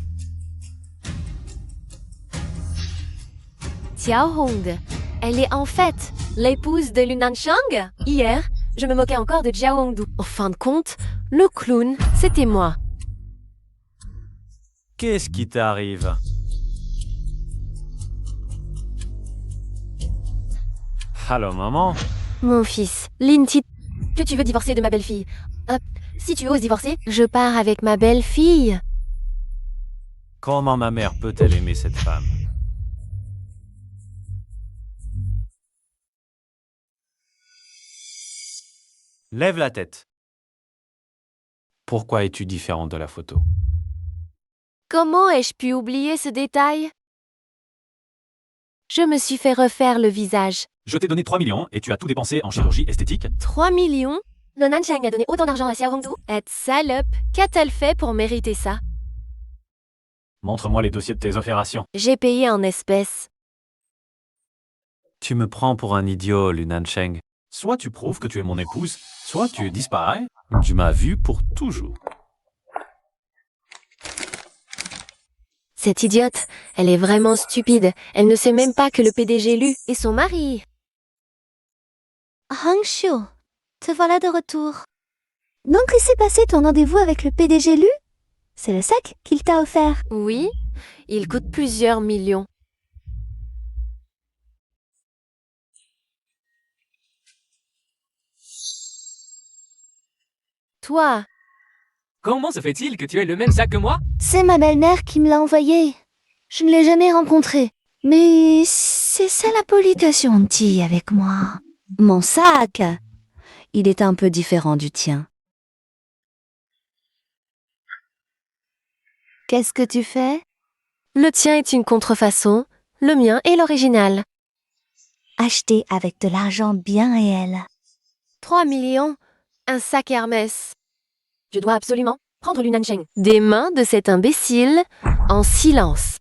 Xiao Hong. Elle est en fait l'épouse de Lunan Sheng? Hier, je me moquais encore de Xiao Hongdu. En fin de compte, le clown, c'était moi. Qu'est-ce qui t'arrive? Allô, maman? Mon fils, Linty, que tu veux divorcer de ma belle-fille? Si tu oses divorcer, je pars avec ma belle-fille. Comment ma mère peut-elle aimer cette femme? Lève la tête. Pourquoi es-tu différente de la photo? Comment ai-je pu oublier ce détail? Je me suis fait refaire le visage. Je t'ai donné 3 millions et tu as tout dépensé en chirurgie esthétique. 3 millions? Le Nanchang a donné autant d'argent à Xiao Hongdu? Être salope, qu'a-t-elle fait pour mériter ça? Montre-moi les dossiers de tes opérations. J'ai payé en espèces. Tu me prends pour un idiot, Lunan Cheng. Soit tu prouves que tu es mon épouse, soit tu disparais. Tu m'as vu pour toujours. Cette idiote, elle est vraiment stupide. Elle ne sait même pas que le PDG Lu est son mari. Hangxiu, te voilà de retour. Donc il s'est passé ton rendez-vous avec le PDG Lu? C'est le sac qu'il t'a offert. Oui, il coûte plusieurs millions. Toi, Comment se fait-il que tu aies le même sac que moi? C'est ma belle-mère qui me l'a envoyé. Je ne l'ai jamais rencontré. Mais c'est ça la pollution, Ti, avec moi. Mon sac, il est un peu différent du tien. Qu'est-ce que tu fais? le tien est une contrefaçon, le mien est l'original. Acheté avec de l'argent bien réel. 3 millions, un sac Hermès. Je dois absolument prendre l'Unancheng. Des mains de cet imbécile, en silence.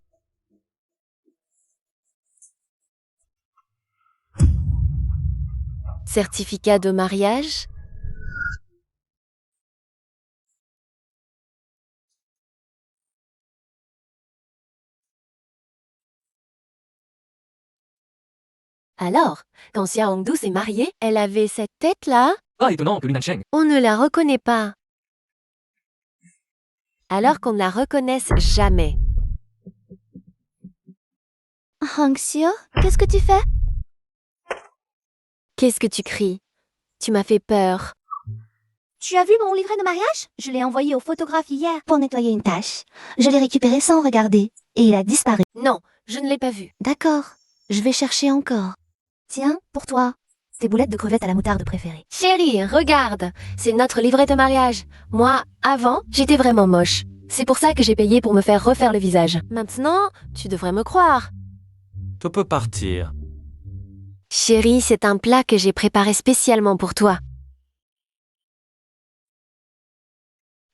Certificat de mariage. Alors, quand Xiao Hongdu s'est mariée, elle avait cette tête-là. Pas étonnant que Lunancheng. On ne la reconnaît pas. Alors qu'on ne la reconnaisse jamais. Hangxiu, qu'est-ce que tu fais? Qu'est-ce que tu cries? Tu m'as fait peur. Tu as vu mon livret de mariage? Je l'ai envoyé au photographe hier pour nettoyer une tache. Je l'ai récupéré sans regarder et il a disparu. Non, je ne l'ai pas vu. D'accord, je vais chercher encore. Tiens, pour toi, tes boulettes de crevettes à la moutarde préférées. Chérie, regarde, c'est notre livret de mariage. Moi, avant, j'étais vraiment moche. C'est pour ça que j'ai payé pour me faire refaire le visage. Maintenant, tu devrais me croire. Tu peux partir. Chérie, c'est un plat que j'ai préparé spécialement pour toi.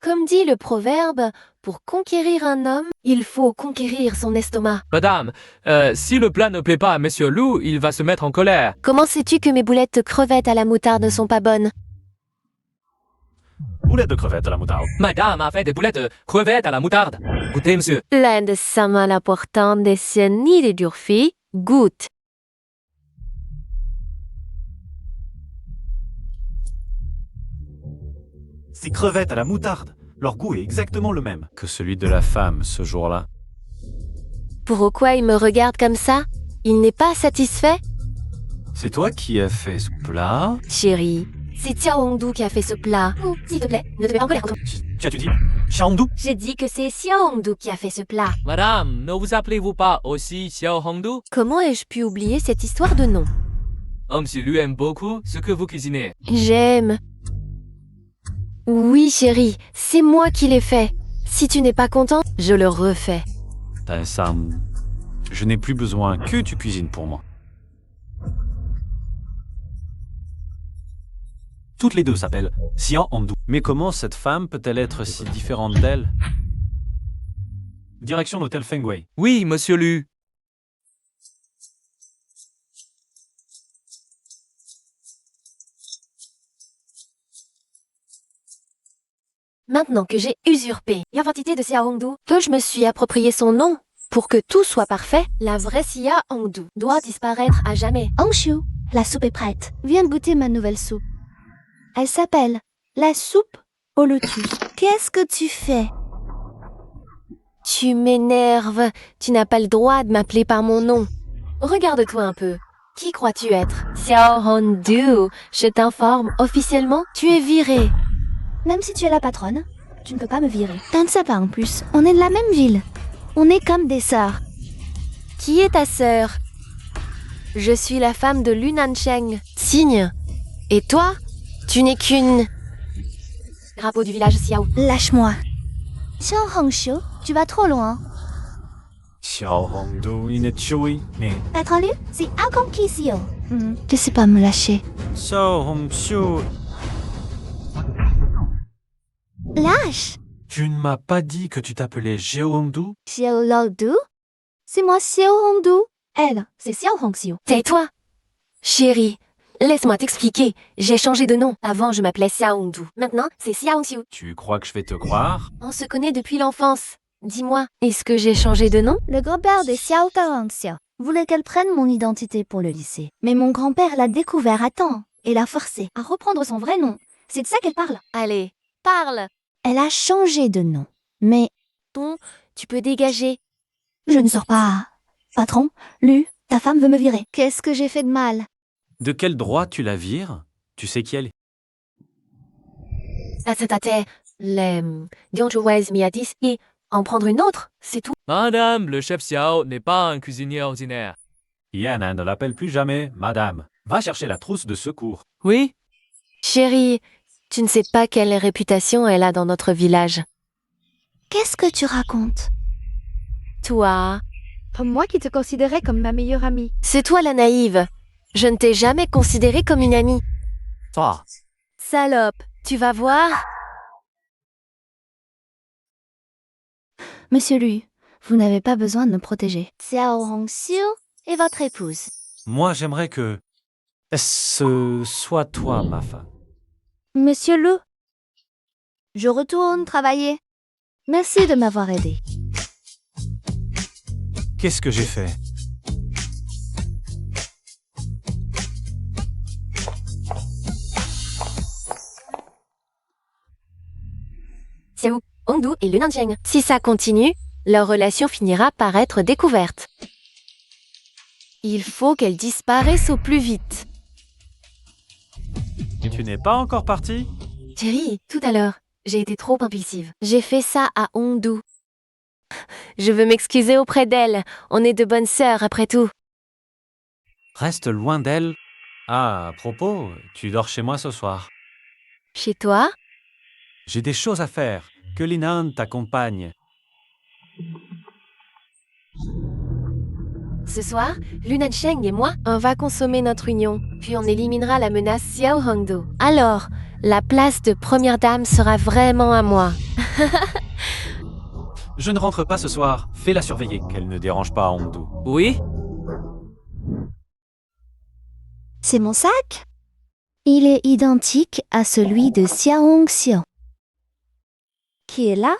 Comme dit le proverbe, pour conquérir un homme, il faut conquérir son estomac. Madame, si le plat ne plaît pas à Monsieur Lu, il va se mettre en colère. Comment sais-tu que mes boulettes de crevettes à la moutarde ne sont pas bonnes? Boulettes de crevettes à la moutarde. Madame a fait des boulettes de crevettes à la moutarde. Goûtez, monsieur. L'Inde sama l'important des ni des durfis, goûte. Ces crevettes à la moutarde, leur goût est exactement le même que celui de la femme ce jour-là. Pourquoi il me regarde comme ça? Il n'est pas satisfait? C'est toi qui as fait ce plat? Chérie, c'est Xiao Hongdu qui a fait ce plat. Oh, s'il te plaît, ne te mets pas en colère. Tu as-tu dit Xiaongdu? J'ai dit que c'est Xiao Hongdu qui a fait ce plat. Madame, ne vous appelez-vous pas aussi Xiao Hongdu? Comment ai-je pu oublier cette histoire de nom? Monsieur Lu aime beaucoup ce que vous cuisinez. J'aime. Oui, chérie, c'est moi qui l'ai fait. Si tu n'es pas content, je le refais. Sam, je n'ai plus besoin que tu cuisines pour moi. Toutes les deux s'appellent Xiao Hongdu. Mais comment cette femme peut-elle être si différente d'elle? Direction l'hôtel Fengwei. Oui, Monsieur Lu. Maintenant que j'ai usurpé l'identité de Xiao Hongdu, que je me suis approprié son nom, pour que tout soit parfait, la vraie Xiao Hongdu doit disparaître à jamais. Hangxiu, la soupe est prête. Viens goûter ma nouvelle soupe. Elle s'appelle la soupe au lotus. Qu'est-ce que tu fais? Tu m'énerves. Tu n'as pas le droit de m'appeler par mon nom. Regarde-toi un peu. Qui crois-tu être? Xiao Hongdu. Je t'informe, officiellement, tu es viré. Même si tu es la patronne, tu ne peux pas me virer. T'as ne sais pas en plus, on est de la même ville. On est comme des sœurs. Qui est ta sœur? Je suis la femme de Lunancheng. Signe. Et toi? Tu n'es qu'une... Drapeau du village Xiao. Lâche-moi. Xiao Hongxiu, Tu vas trop loin. Xiao Hongdu Inechui, mais Patron Lu, c'est incompréhensible. Je sais pas me lâcher. Xiao Hongxiu, Lâche. tu ne m'as pas dit que tu t'appelais Xiao Hongdu? Xiao Longdu? C'est moi Xiao Hongdu. Elle, c'est Xiao Hongxiu. Tais-toi. Chérie, laisse-moi t'expliquer. J'ai changé de nom. Avant, je m'appelais Xiao Hongdu. Maintenant, c'est Xiao Xiu. Tu crois que je vais te croire? On se connaît depuis l'enfance. Dis-moi, est-ce que j'ai changé de nom? Le grand-père de Xiao Hongxiu voulait qu'elle prenne mon identité pour le lycée. Mais mon grand-père l'a découvert à temps et l'a forcée à reprendre son vrai nom. C'est de ça qu'elle parle. Allez, parle. Elle a changé de nom. Mais Bon, tu peux dégager. je ne sors pas. Patron, Lu, ta femme veut me virer. Qu'est-ce que j'ai fait de mal? De quel droit tu la vires? Tu sais qui elle est? Attatate, les Dionjuwais Miatis et en prendre une autre, c'est tout. Madame, le chef Xiao n'est pas un cuisinier ordinaire. Yana ne l'appelle plus jamais Madame. Va chercher la trousse de secours. Oui? Chérie, tu ne sais pas quelle réputation elle a dans notre village. Qu'est-ce que tu racontes? Toi, Moi qui te considérais comme ma meilleure amie. c'est toi la naïve. Je ne t'ai jamais considérée comme une amie. Toi. Salope, tu vas voir. Monsieur Lu, vous n'avez pas besoin de me protéger. Xiao Hongxiu est votre épouse. Moi, j'aimerais que ce soit toi, ma femme. Monsieur Lu, je retourne travailler. Merci de m'avoir aidé. Qu'est-ce que j'ai fait? Xiao Hongdu et le Nanjiang. Si ça continue, leur relation finira par être découverte. Il faut qu'elle disparaisse au plus vite. Tu n'es pas encore parti? Chérie, tout à l'heure, j'ai été trop impulsive. J'ai fait ça à Hongdu. Je veux m'excuser auprès d'elle. On est de bonnes sœurs après tout. Reste loin d'elle. Ah, à propos, tu dors chez moi ce soir. Chez toi? J'ai des choses à faire. Que Linan t'accompagne. Ce soir, Lunan Sheng et moi, on va consommer notre union, puis on éliminera la menace Xiao Hongdu. Alors, la place de première dame sera vraiment à moi. Je ne rentre pas ce soir. Fais-la surveiller, qu'elle ne dérange pas Hongdu. Oui? C'est mon sac? Il est identique à celui de Xiao Hongxiu. Qui est là?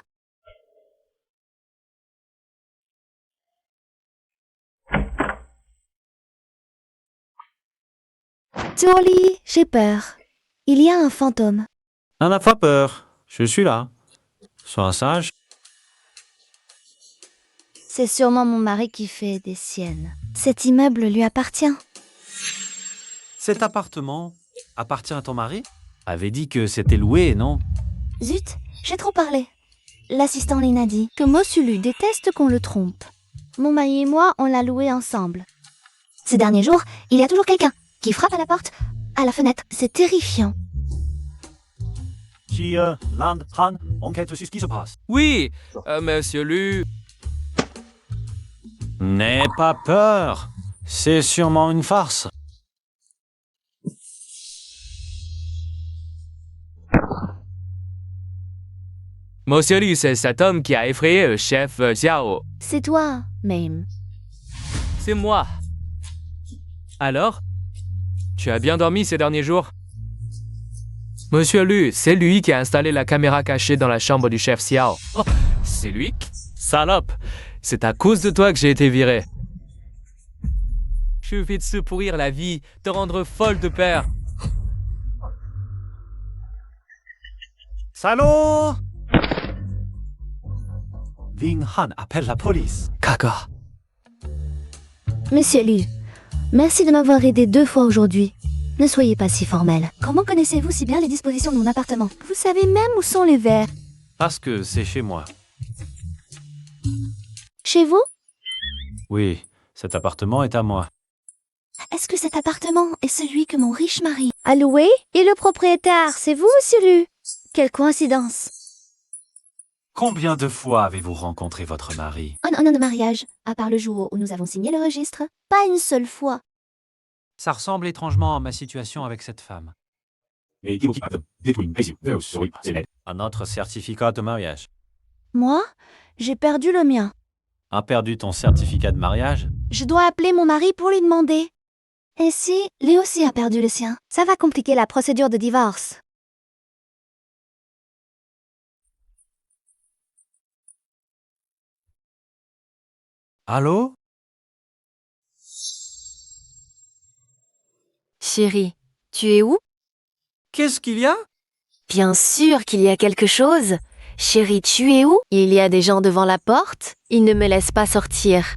Jolie, j'ai peur. Il y a un fantôme. N'en a pas peur. Je suis là. Sois sage. C'est sûrement mon mari qui fait des siennes. Cet immeuble lui appartient. Cet appartement appartient à ton mari? Avait dit que c'était loué, non? Zut, j'ai trop parlé. L'assistant Lin a dit que Mosulu déteste qu'on le trompe. Mon mari et moi, on l'a loué ensemble. Ces derniers jours, il y a toujours quelqu'un qui frappe à la porte, à la fenêtre. C'est terrifiant. Land, Han, enquête sur ce qui se passe. Oui, monsieur Lu. N'aie pas peur. C'est sûrement une farce. Monsieur Lu, c'est cet homme qui a effrayé le chef Xiao. C'est toi, même. C'est moi. Alors? Tu as bien dormi ces derniers jours? Monsieur Lu, c'est lui qui a installé la caméra cachée dans la chambre du chef Xiao. Oh, c'est lui? Salope! C'est à cause de toi que j'ai été viré. Je vais te pourrir la vie, te rendre folle de peur. Salaud! Ving Han appelle la police. Caca. Monsieur Lu, merci de m'avoir aidé 2 fois aujourd'hui. Ne soyez pas si formel. Comment connaissez-vous si bien les dispositions de mon appartement? Vous savez même où sont les verres. Parce que c'est chez moi. Chez vous? Oui, cet appartement est à moi. Est-ce que cet appartement est celui que mon riche mari a loué? Et le propriétaire, c'est vous, monsieur Lu? Quelle coïncidence. Combien de fois avez-vous rencontré votre mari? Un an de mariage, à part le jour où nous avons signé le registre. Pas une seule fois. Ça ressemble étrangement à ma situation avec cette femme. À notre certificat de mariage. Moi, j'ai perdu le mien. A perdu ton certificat de mariage? Je dois appeler mon mari pour lui demander. Et si lui aussi a perdu le sien? Ça va compliquer la procédure de divorce. Allô? Chérie, tu es où? Qu'est-ce qu'il y a? Bien sûr qu'il y a quelque chose. Chérie, tu es où? Il y a des gens devant la porte. Ils ne me laissent pas sortir.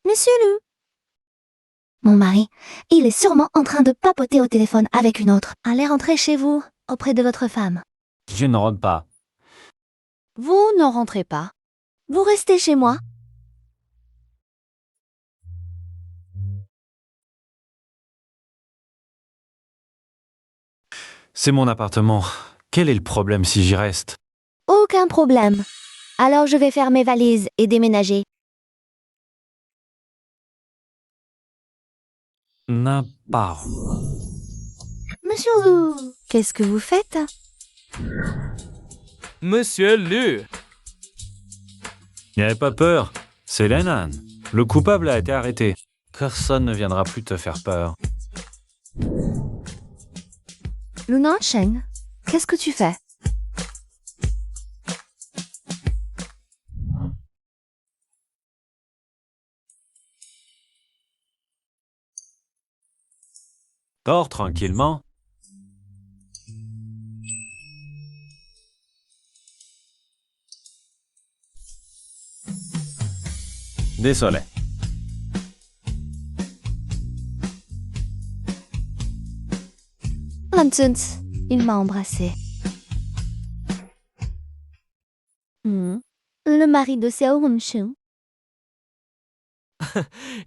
Monsieur Lu. Mon mari, il est sûrement en train de papoter au téléphone avec une autre. Allez rentrer chez vous, auprès de votre femme. Je ne rentre pas. Vous ne rentrez pas. Vous restez chez moi. C'est mon appartement. Quel est le problème si j'y reste? Aucun problème. Alors je vais faire mes valises et déménager. N'importe. Monsieur Lu, qu'est-ce que vous faites? Monsieur Lu. N'avez pas peur. C'est Lennon. Le coupable a été arrêté. Personne ne viendra plus te faire peur. Lu Nancheng, qu'est-ce que tu fais? Dors tranquillement. Désolé. Nonsense, il m'a embrassé. Le mari de Xiao Hunsheng.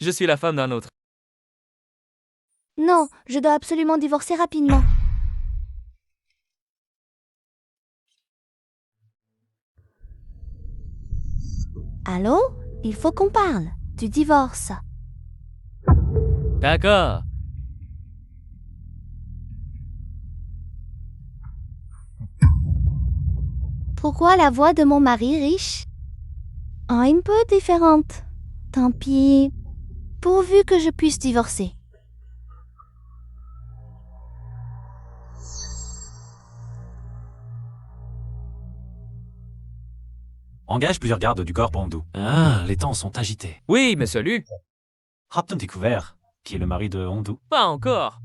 Je suis la femme d'un autre. Non, je dois absolument divorcer rapidement. Allô? Il faut qu'on parle. Du divorce. D'accord. Pourquoi la voix de mon mari riche? Un peu différente. Tant pis. Pourvu que je puisse divorcer. Engage plusieurs gardes du corps Pondu. Ah, les temps sont agités. Oui, monsieur Lu. Rapton découvert, qui est le mari de Hondu. Pas encore.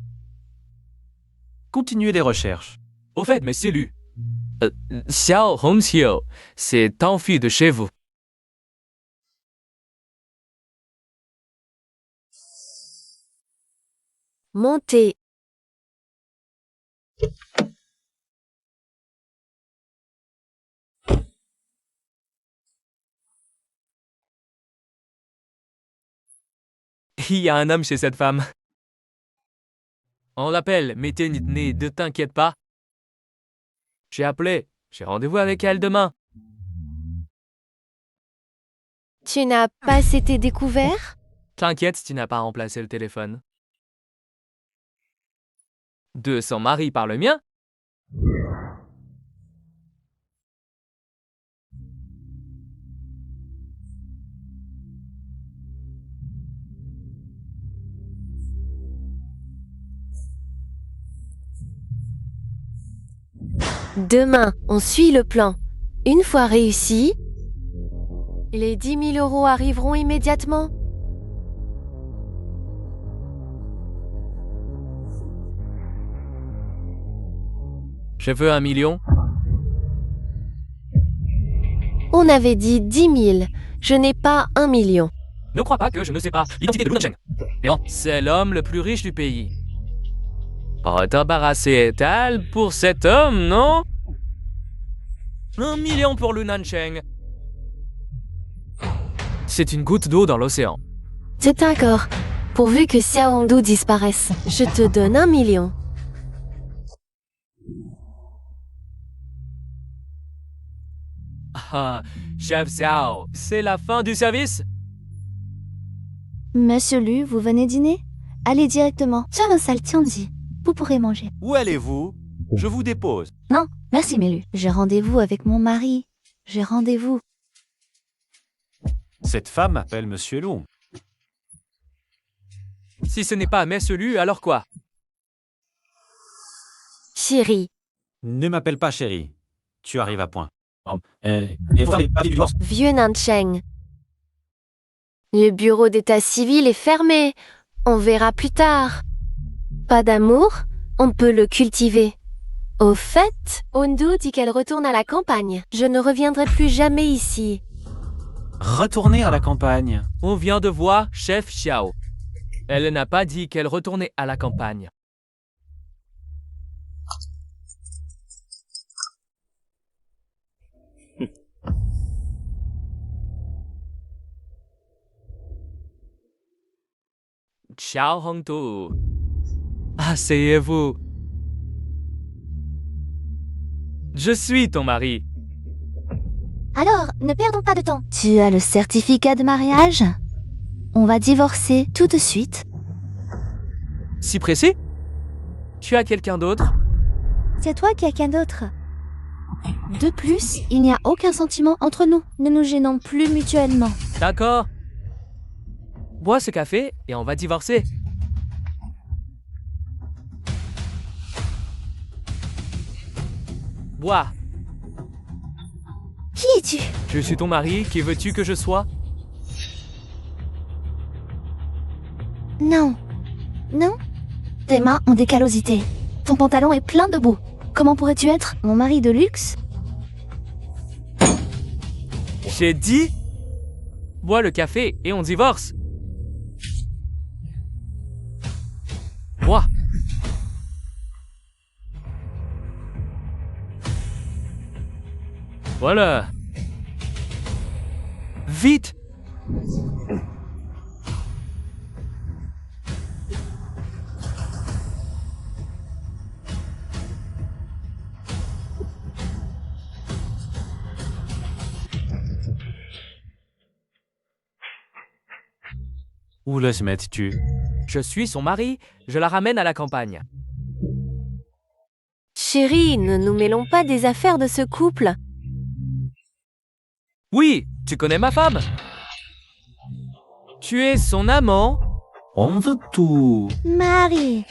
Continuez les recherches. Au fait, monsieur Lu. Xiao Hongqiu s'est enfui de chez vous. Montez. Il y a un homme chez cette femme. On l'appelle Méténitné, ne t'inquiète pas. J'ai appelé. J'ai rendez-vous avec elle demain. Tu n'as pas été découvert? T'inquiète, tu n'as pas remplacé le téléphone. De son mari par le mien? Demain, on suit le plan. Une fois réussi, les 10 000 € arriveront immédiatement. Je veux 1 million. On avait dit 10 000. Je n'ai pas 1 million. Ne crois pas que je ne sais pas l'identité de Lu Nancheng. C'est l'homme le plus riche du pays. Pas t'embarrasser, Tal, pour cet homme, non? 1 million pour Lu Nancheng. C'est une goutte d'eau dans l'océan. C'est d'accord. Pourvu que Xiao Hongdu disparaisse, je te donne 1 million. Ah, chef Xiao, c'est la fin du service? Monsieur Lu, vous venez dîner? Allez directement. Tiens, salle Tianzi. Vous pourrez manger. Où allez-vous? Je vous dépose. Non, merci Mélu. J'ai rendez-vous avec mon mari. J'ai rendez-vous. Cette femme m'appelle Monsieur Lu. Si ce n'est pas Monsieur Lu, alors quoi? Chérie, Ne m'appelle pas chérie. Tu arrives à point. Et voilà les papiers du divorce. vieux Nancheng. Le bureau d'état civil est fermé. On verra plus tard. Pas d'amour? On peut le cultiver. Au fait, Hongdu dit qu'elle retourne à la campagne. Je ne reviendrai plus jamais ici. Retourner à la campagne. On vient de voir chef Xiao. Elle n'a pas dit qu'elle retournait à la campagne. Xiao Hongdu. Asseyez-vous. Je suis ton mari. Alors, ne perdons pas de temps. Tu as le certificat de mariage? On va divorcer tout de suite. Si pressé? Tu as quelqu'un d'autre? C'est toi qui as qu'un d'autre. De plus, il n'y a aucun sentiment entre nous. Ne nous gênons plus mutuellement. D'accord. Bois ce café et on va divorcer. Bois. Qui es-tu? Je suis ton mari, qui veux-tu que je sois? Non. Non? Tes mains ont des callosités. Ton pantalon est plein de boue. Comment pourrais-tu être mon mari de luxe? J'ai dit... Bois le café et on divorce. Bois. Voilà. Vite. Où le mets-tu? Je suis son mari, je la ramène à la campagne. Chérie, ne nous mêlons pas des affaires de ce couple. Oui, tu connais ma femme. Tu es son amant. On veut tout. Marie.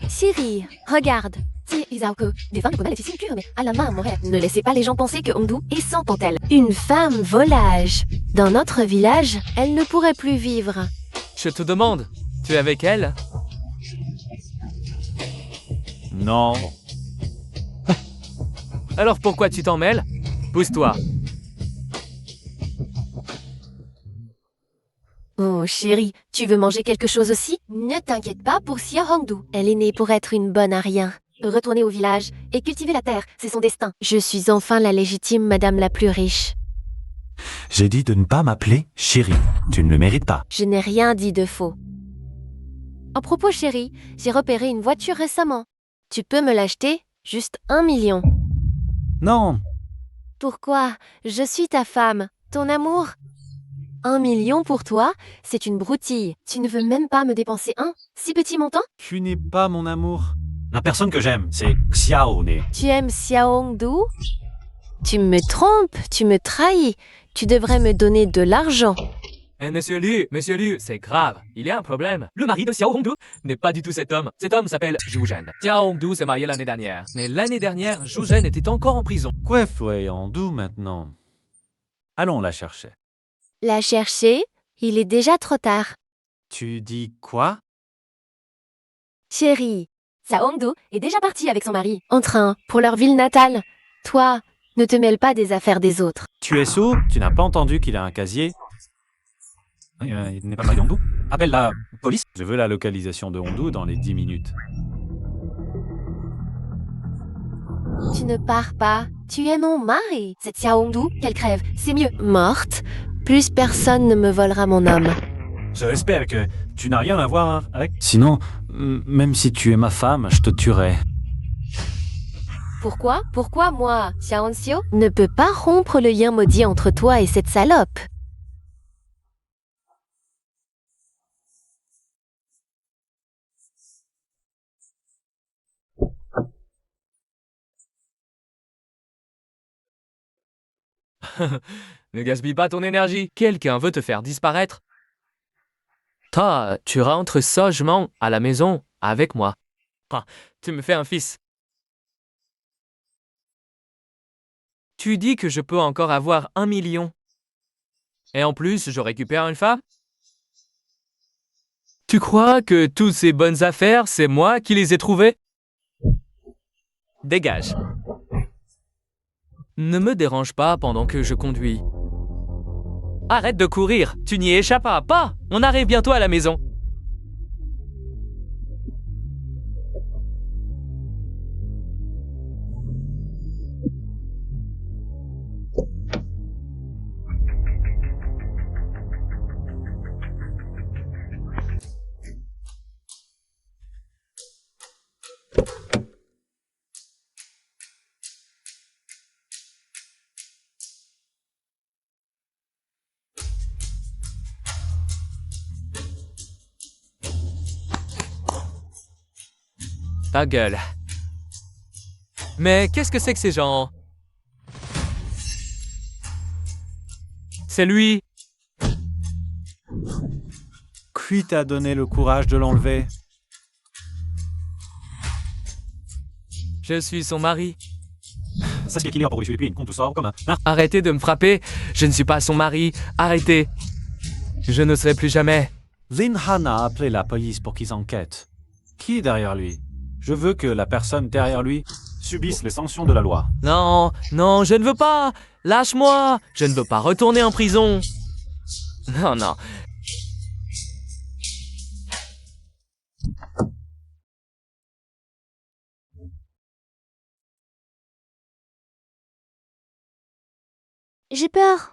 Chérie, regarde. Si Isao-que, des femmes connaissent les tissus purs, mais à la main, Moret. Ne laissez pas les gens penser que Hongdu est sans dentelle. Une femme volage. Dans notre village, elle ne pourrait plus vivre. Je te demande, tu es avec elle? Non. Alors pourquoi tu t'en mêles? Pousse-toi. Oh chérie, tu veux manger quelque chose aussi? Ne t'inquiète pas pour Xiao Hongdu. Elle est née pour être une bonne à rien. Retourner au village et cultiver la terre, c'est son destin. Je suis enfin la légitime madame la plus riche. J'ai dit de ne pas m'appeler chérie. Tu ne le mérites pas. Je n'ai rien dit de faux. À propos chérie, j'ai repéré une voiture récemment. Tu peux me l'acheter? Juste 1 million. Non. Pourquoi? Je suis ta femme, ton amour. 1 million pour toi? C'est une broutille. Tu ne veux même pas me dépenser un si petit montant? Tu n'es pas mon amour. La personne que j'aime, c'est Xiao Ne. Tu aimes Xiao Hongdu? Tu me trompes, tu me trahis. Tu devrais me donner de l'argent. Monsieur Liu, c'est grave. Il y a un problème. Le mari de Xiao Hongdu n'est pas du tout cet homme. Cet homme s'appelle Zhu Zhen. Xiao Hongdu s'est marié l'année dernière. Mais l'année dernière, Zhu Zhen était encore en prison. Quoi fait Hongdu maintenant? Allons la chercher. La chercher? Il est déjà trop tard. Tu dis quoi? Chérie, Xiao Hongdu est déjà parti avec son mari. En train, pour leur ville natale. Toi, ne te mêle pas des affaires des autres. Tu es sourd? Tu n'as pas entendu qu'il a un casier? Il n'est pas marié Hongdu? Appelle la police. Je veux la localisation de Hongdu dans les 10 minutes. Tu ne pars pas. Tu es mon mari. Cette Xiao Hongdu, qu'elle crève, c'est mieux. Morte, plus personne ne me volera mon homme. J'espère que Tu n'as rien à voir avec... Sinon, même si tu es ma femme, je te tuerai. Pourquoi? Pourquoi moi, Xiaoxiu, ne peut pas rompre le lien maudit entre toi et cette salope? Ne gaspille pas ton énergie. Quelqu'un veut te faire disparaître. Toi, tu rentres sagement à la maison avec moi. Ah, tu me fais un fils. Tu dis que je peux encore avoir 1 million. Et en plus, je récupère une femme? Tu crois que toutes ces bonnes affaires, c'est moi qui les ai trouvées? Dégage. Ne me dérange pas pendant que je conduis. Arrête de courir, tu n'y échapperas pas. On arrive bientôt à la maison. Ta gueule. Mais qu'est-ce que c'est que ces gens? C'est lui. Qui t'a donné le courage de l'enlever? Je suis son mari. Arrêtez de me frapper. Je ne suis pas son mari. Arrêtez. Je ne serai plus jamais. Lin Han a appelé la police pour qu'ils enquêtent. Qui est derrière lui? Je veux que la personne derrière lui subisse les sanctions de la loi. Non, non, je ne veux pas. Lâche-moi. Je ne veux pas retourner en prison. Non, non. J'ai peur.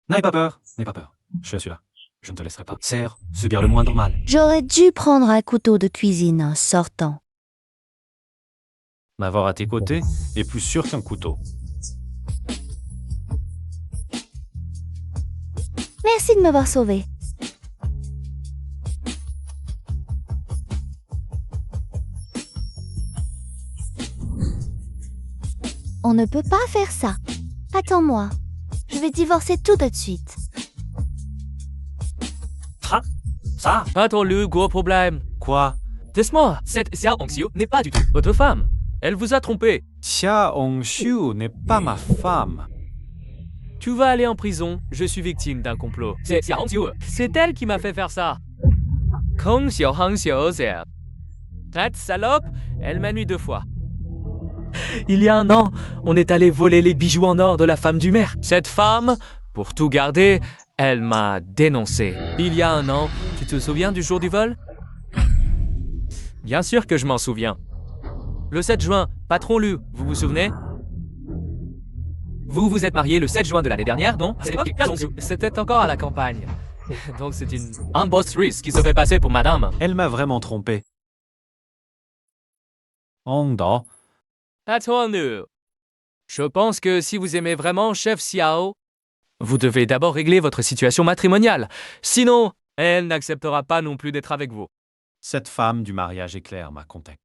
N'aie pas peur, n'aie pas peur. Je suis là. Je ne te laisserai pas. Serre, subir le moindre mal. J'aurais dû prendre un couteau de cuisine en sortant. M'avoir à tes côtés est plus sûr qu'un couteau. Merci de m'avoir sauvé. On ne peut pas faire ça. Attends-moi. Je vais divorcer tout de suite. Ça? Attends-le, gros problème. Quoi? Laisse-moi. Cette Xia Hongxiu n'est pas du tout votre femme. Elle vous a trompé. Xia Hongxiu n'est pas ma femme. Tu vas aller en prison. Je suis victime d'un complot. C'est Xia Hongxiu. C'est elle qui m'a fait faire ça. Kong Xiao Hongxiu, c'est... Cette salope, elle m'a nuit 2 fois. Il y a 1 an, on est allé voler les bijoux en or de la femme du maire. Cette femme, pour tout garder, elle m'a dénoncé. Il y a 1 an, tu te souviens du jour du vol? Bien sûr que je m'en souviens. Le 7 juin, patron Lu, vous vous souvenez? Vous vous êtes marié le 7 juin de l'année dernière, non? C'était encore à la campagne. Donc c'est un boss russe qui se fait passer pour madame. Elle m'a vraiment trompé. Hongda. Attends-nous. Je pense que si vous aimez vraiment Chef Xiao, vous devez d'abord régler votre situation matrimoniale. Sinon, elle n'acceptera pas non plus d'être avec vous. Cette femme du mariage éclair m'a contacté.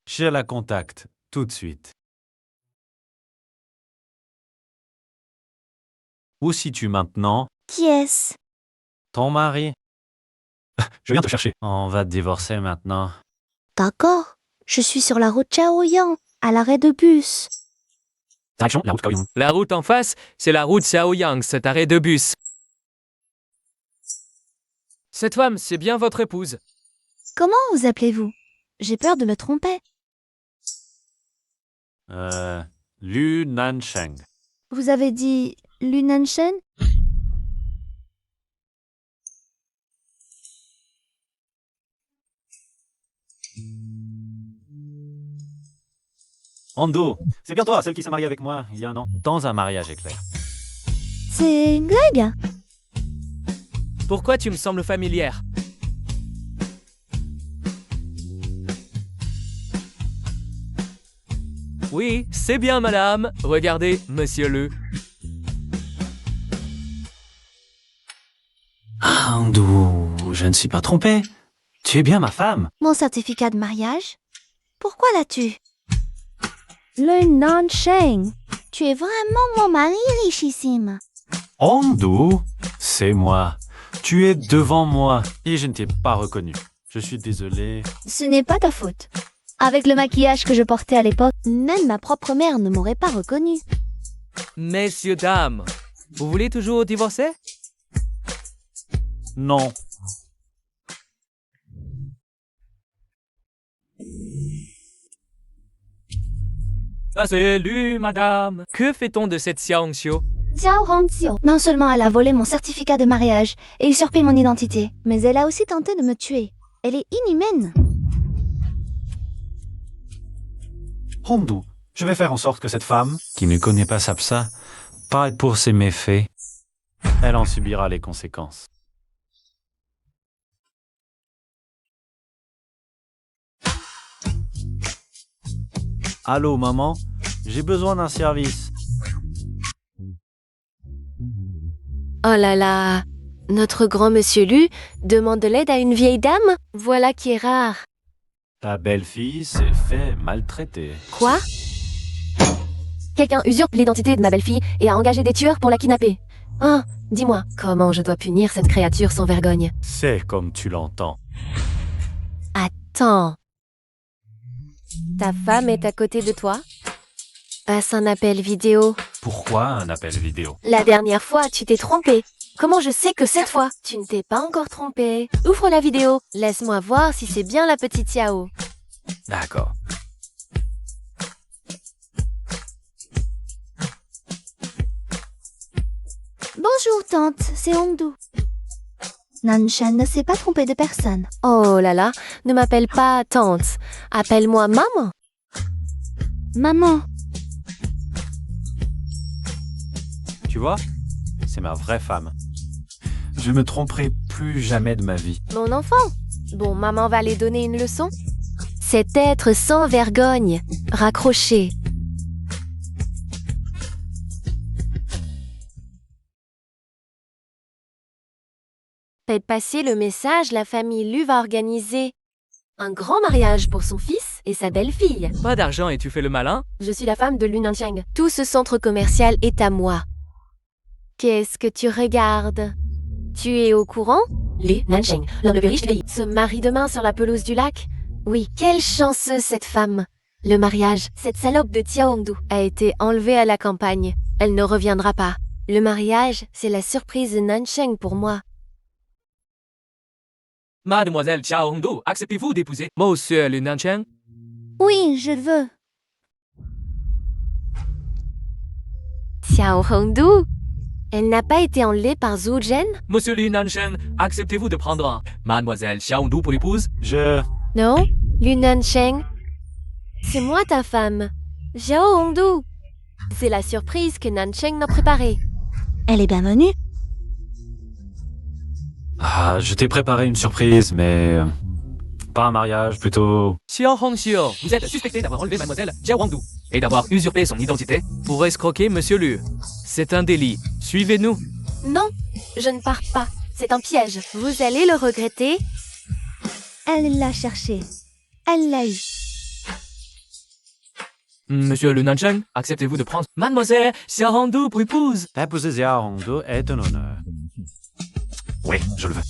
Je la contacte tout de suite. Où suis-tu maintenant? Qui est-ce? Ton mari? Je viens te chercher. On va te divorcer maintenant. D'accord. Je suis sur la route Chaoyang, à l'arrêt de bus. Direction, la route Kaohsiung. La route en face, c'est la route Xiaoyang, cet arrêt de bus. Cette femme, c'est bien votre épouse. Comment vous appelez-vous? J'ai peur de me tromper. Lu Nansheng. Vous avez dit Lunanshen? Ando, c'est bien toi, celle qui s'est mariée avec moi il y a 1 an. Dans un mariage éclair. C'est une blague? Pourquoi tu me sembles familière? Oui, c'est bien, madame. Regardez, monsieur Lu. Ah, Hongdou, je ne suis pas trompé. Tu es bien ma femme. Mon certificat de mariage? Pourquoi l'as-tu? Le Nansheng. Tu es vraiment mon mari richissime. Hongdou, c'est moi. Tu es devant moi et je ne t'ai pas reconnu. Je suis désolé. Ce n'est pas ta faute. Avec le maquillage que je portais à l'époque, même ma propre mère ne m'aurait pas reconnu. Messieurs, dames, vous voulez toujours divorcer? Non. Salut, madame. Que fait-on de cette Xiaongshu? Xiao Hongxiu. Non seulement elle a volé mon certificat de mariage et usurpé mon identité, mais elle a aussi tenté de me tuer. Elle est inhumaine. Hongdou, je vais faire en sorte que cette femme, qui ne connaît pas Sapsa, paie pour ses méfaits. Elle en subira les conséquences. Allô, maman? J'ai besoin d'un service. Oh là là, notre grand monsieur Lu demande de l'aide à une vieille dame? Voilà qui est rare. Ta belle-fille s'est fait maltraiter. Quoi? Quelqu'un usurpe l'identité de ma belle-fille et a engagé des tueurs pour la kidnapper. Ah, dis-moi, comment je dois punir cette créature sans vergogne? C'est comme tu l'entends. Attends. Ta femme est à côté de toi? Passe un appel vidéo. Pourquoi un appel vidéo? La dernière fois, tu t'es trompé. Comment je sais que cette fois, tu ne t'es pas encore trompé? Ouvre la vidéo. Laisse-moi voir si c'est bien la petite Yao. D'accord. Bonjour tante, c'est Hongdou. Nanshan ne s'est pas trompé de personne. Oh là là, ne m'appelle pas tante. Appelle-moi maman. Maman, Tu vois? C'est ma vraie femme. Je me tromperai plus jamais de ma vie. Mon enfant. Bon, maman va les donner une leçon. Cet être sans vergogne. Raccroché. Faites passer le message, la famille Lu va organiser un grand mariage pour son fils et sa belle-fille. Pas d'argent et tu fais le malin? Je suis la femme de Lu Nancheng. Tout ce centre commercial est à moi. Qu'est-ce que tu regardes? Tu es au courant? Lu Nancheng, l'homme le plus riche du pays, se marie demain sur la pelouse du lac. Oui, quelle chanceuse cette femme. Le mariage, cette salope de Xiao Hongdou, a été enlevée à la campagne. Elle ne reviendra pas. Le mariage, c'est la surprise de Nancheng pour moi. Mademoiselle Xiao Hongdou, acceptez-vous d'épouser Monsieur Lu Nancheng? oui, je le veux. Xiao Hongdou? Elle n'a pas été enlevée par Zhu Zhen? Monsieur Lu Nancheng, acceptez-vous de prendre Mademoiselle Xiao Hongdou pour épouse? Non, Lu Nancheng. C'est moi ta femme. Xiao Hongdou. C'est la surprise que Nancheng m'a préparée. Elle est bienvenue. Ah, je t'ai préparé une surprise, mais... pas un mariage, plutôt... Xiao Hongxiu, vous êtes suspecté d'avoir enlevé Mademoiselle Xiao Hongdou et d'avoir usurpé son identité pour escroquer Monsieur Lu. C'est un délit. Suivez-nous. Non, je ne pars pas. C'est un piège. Vous allez le regretter. Elle l'a cherché. Elle l'a eu. Monsieur Lu Nancheng, acceptez-vous de prendre Mademoiselle Xiao Hongdou pour épouse? Épouser Xiao Hongdou est un honneur. Oui, je le veux.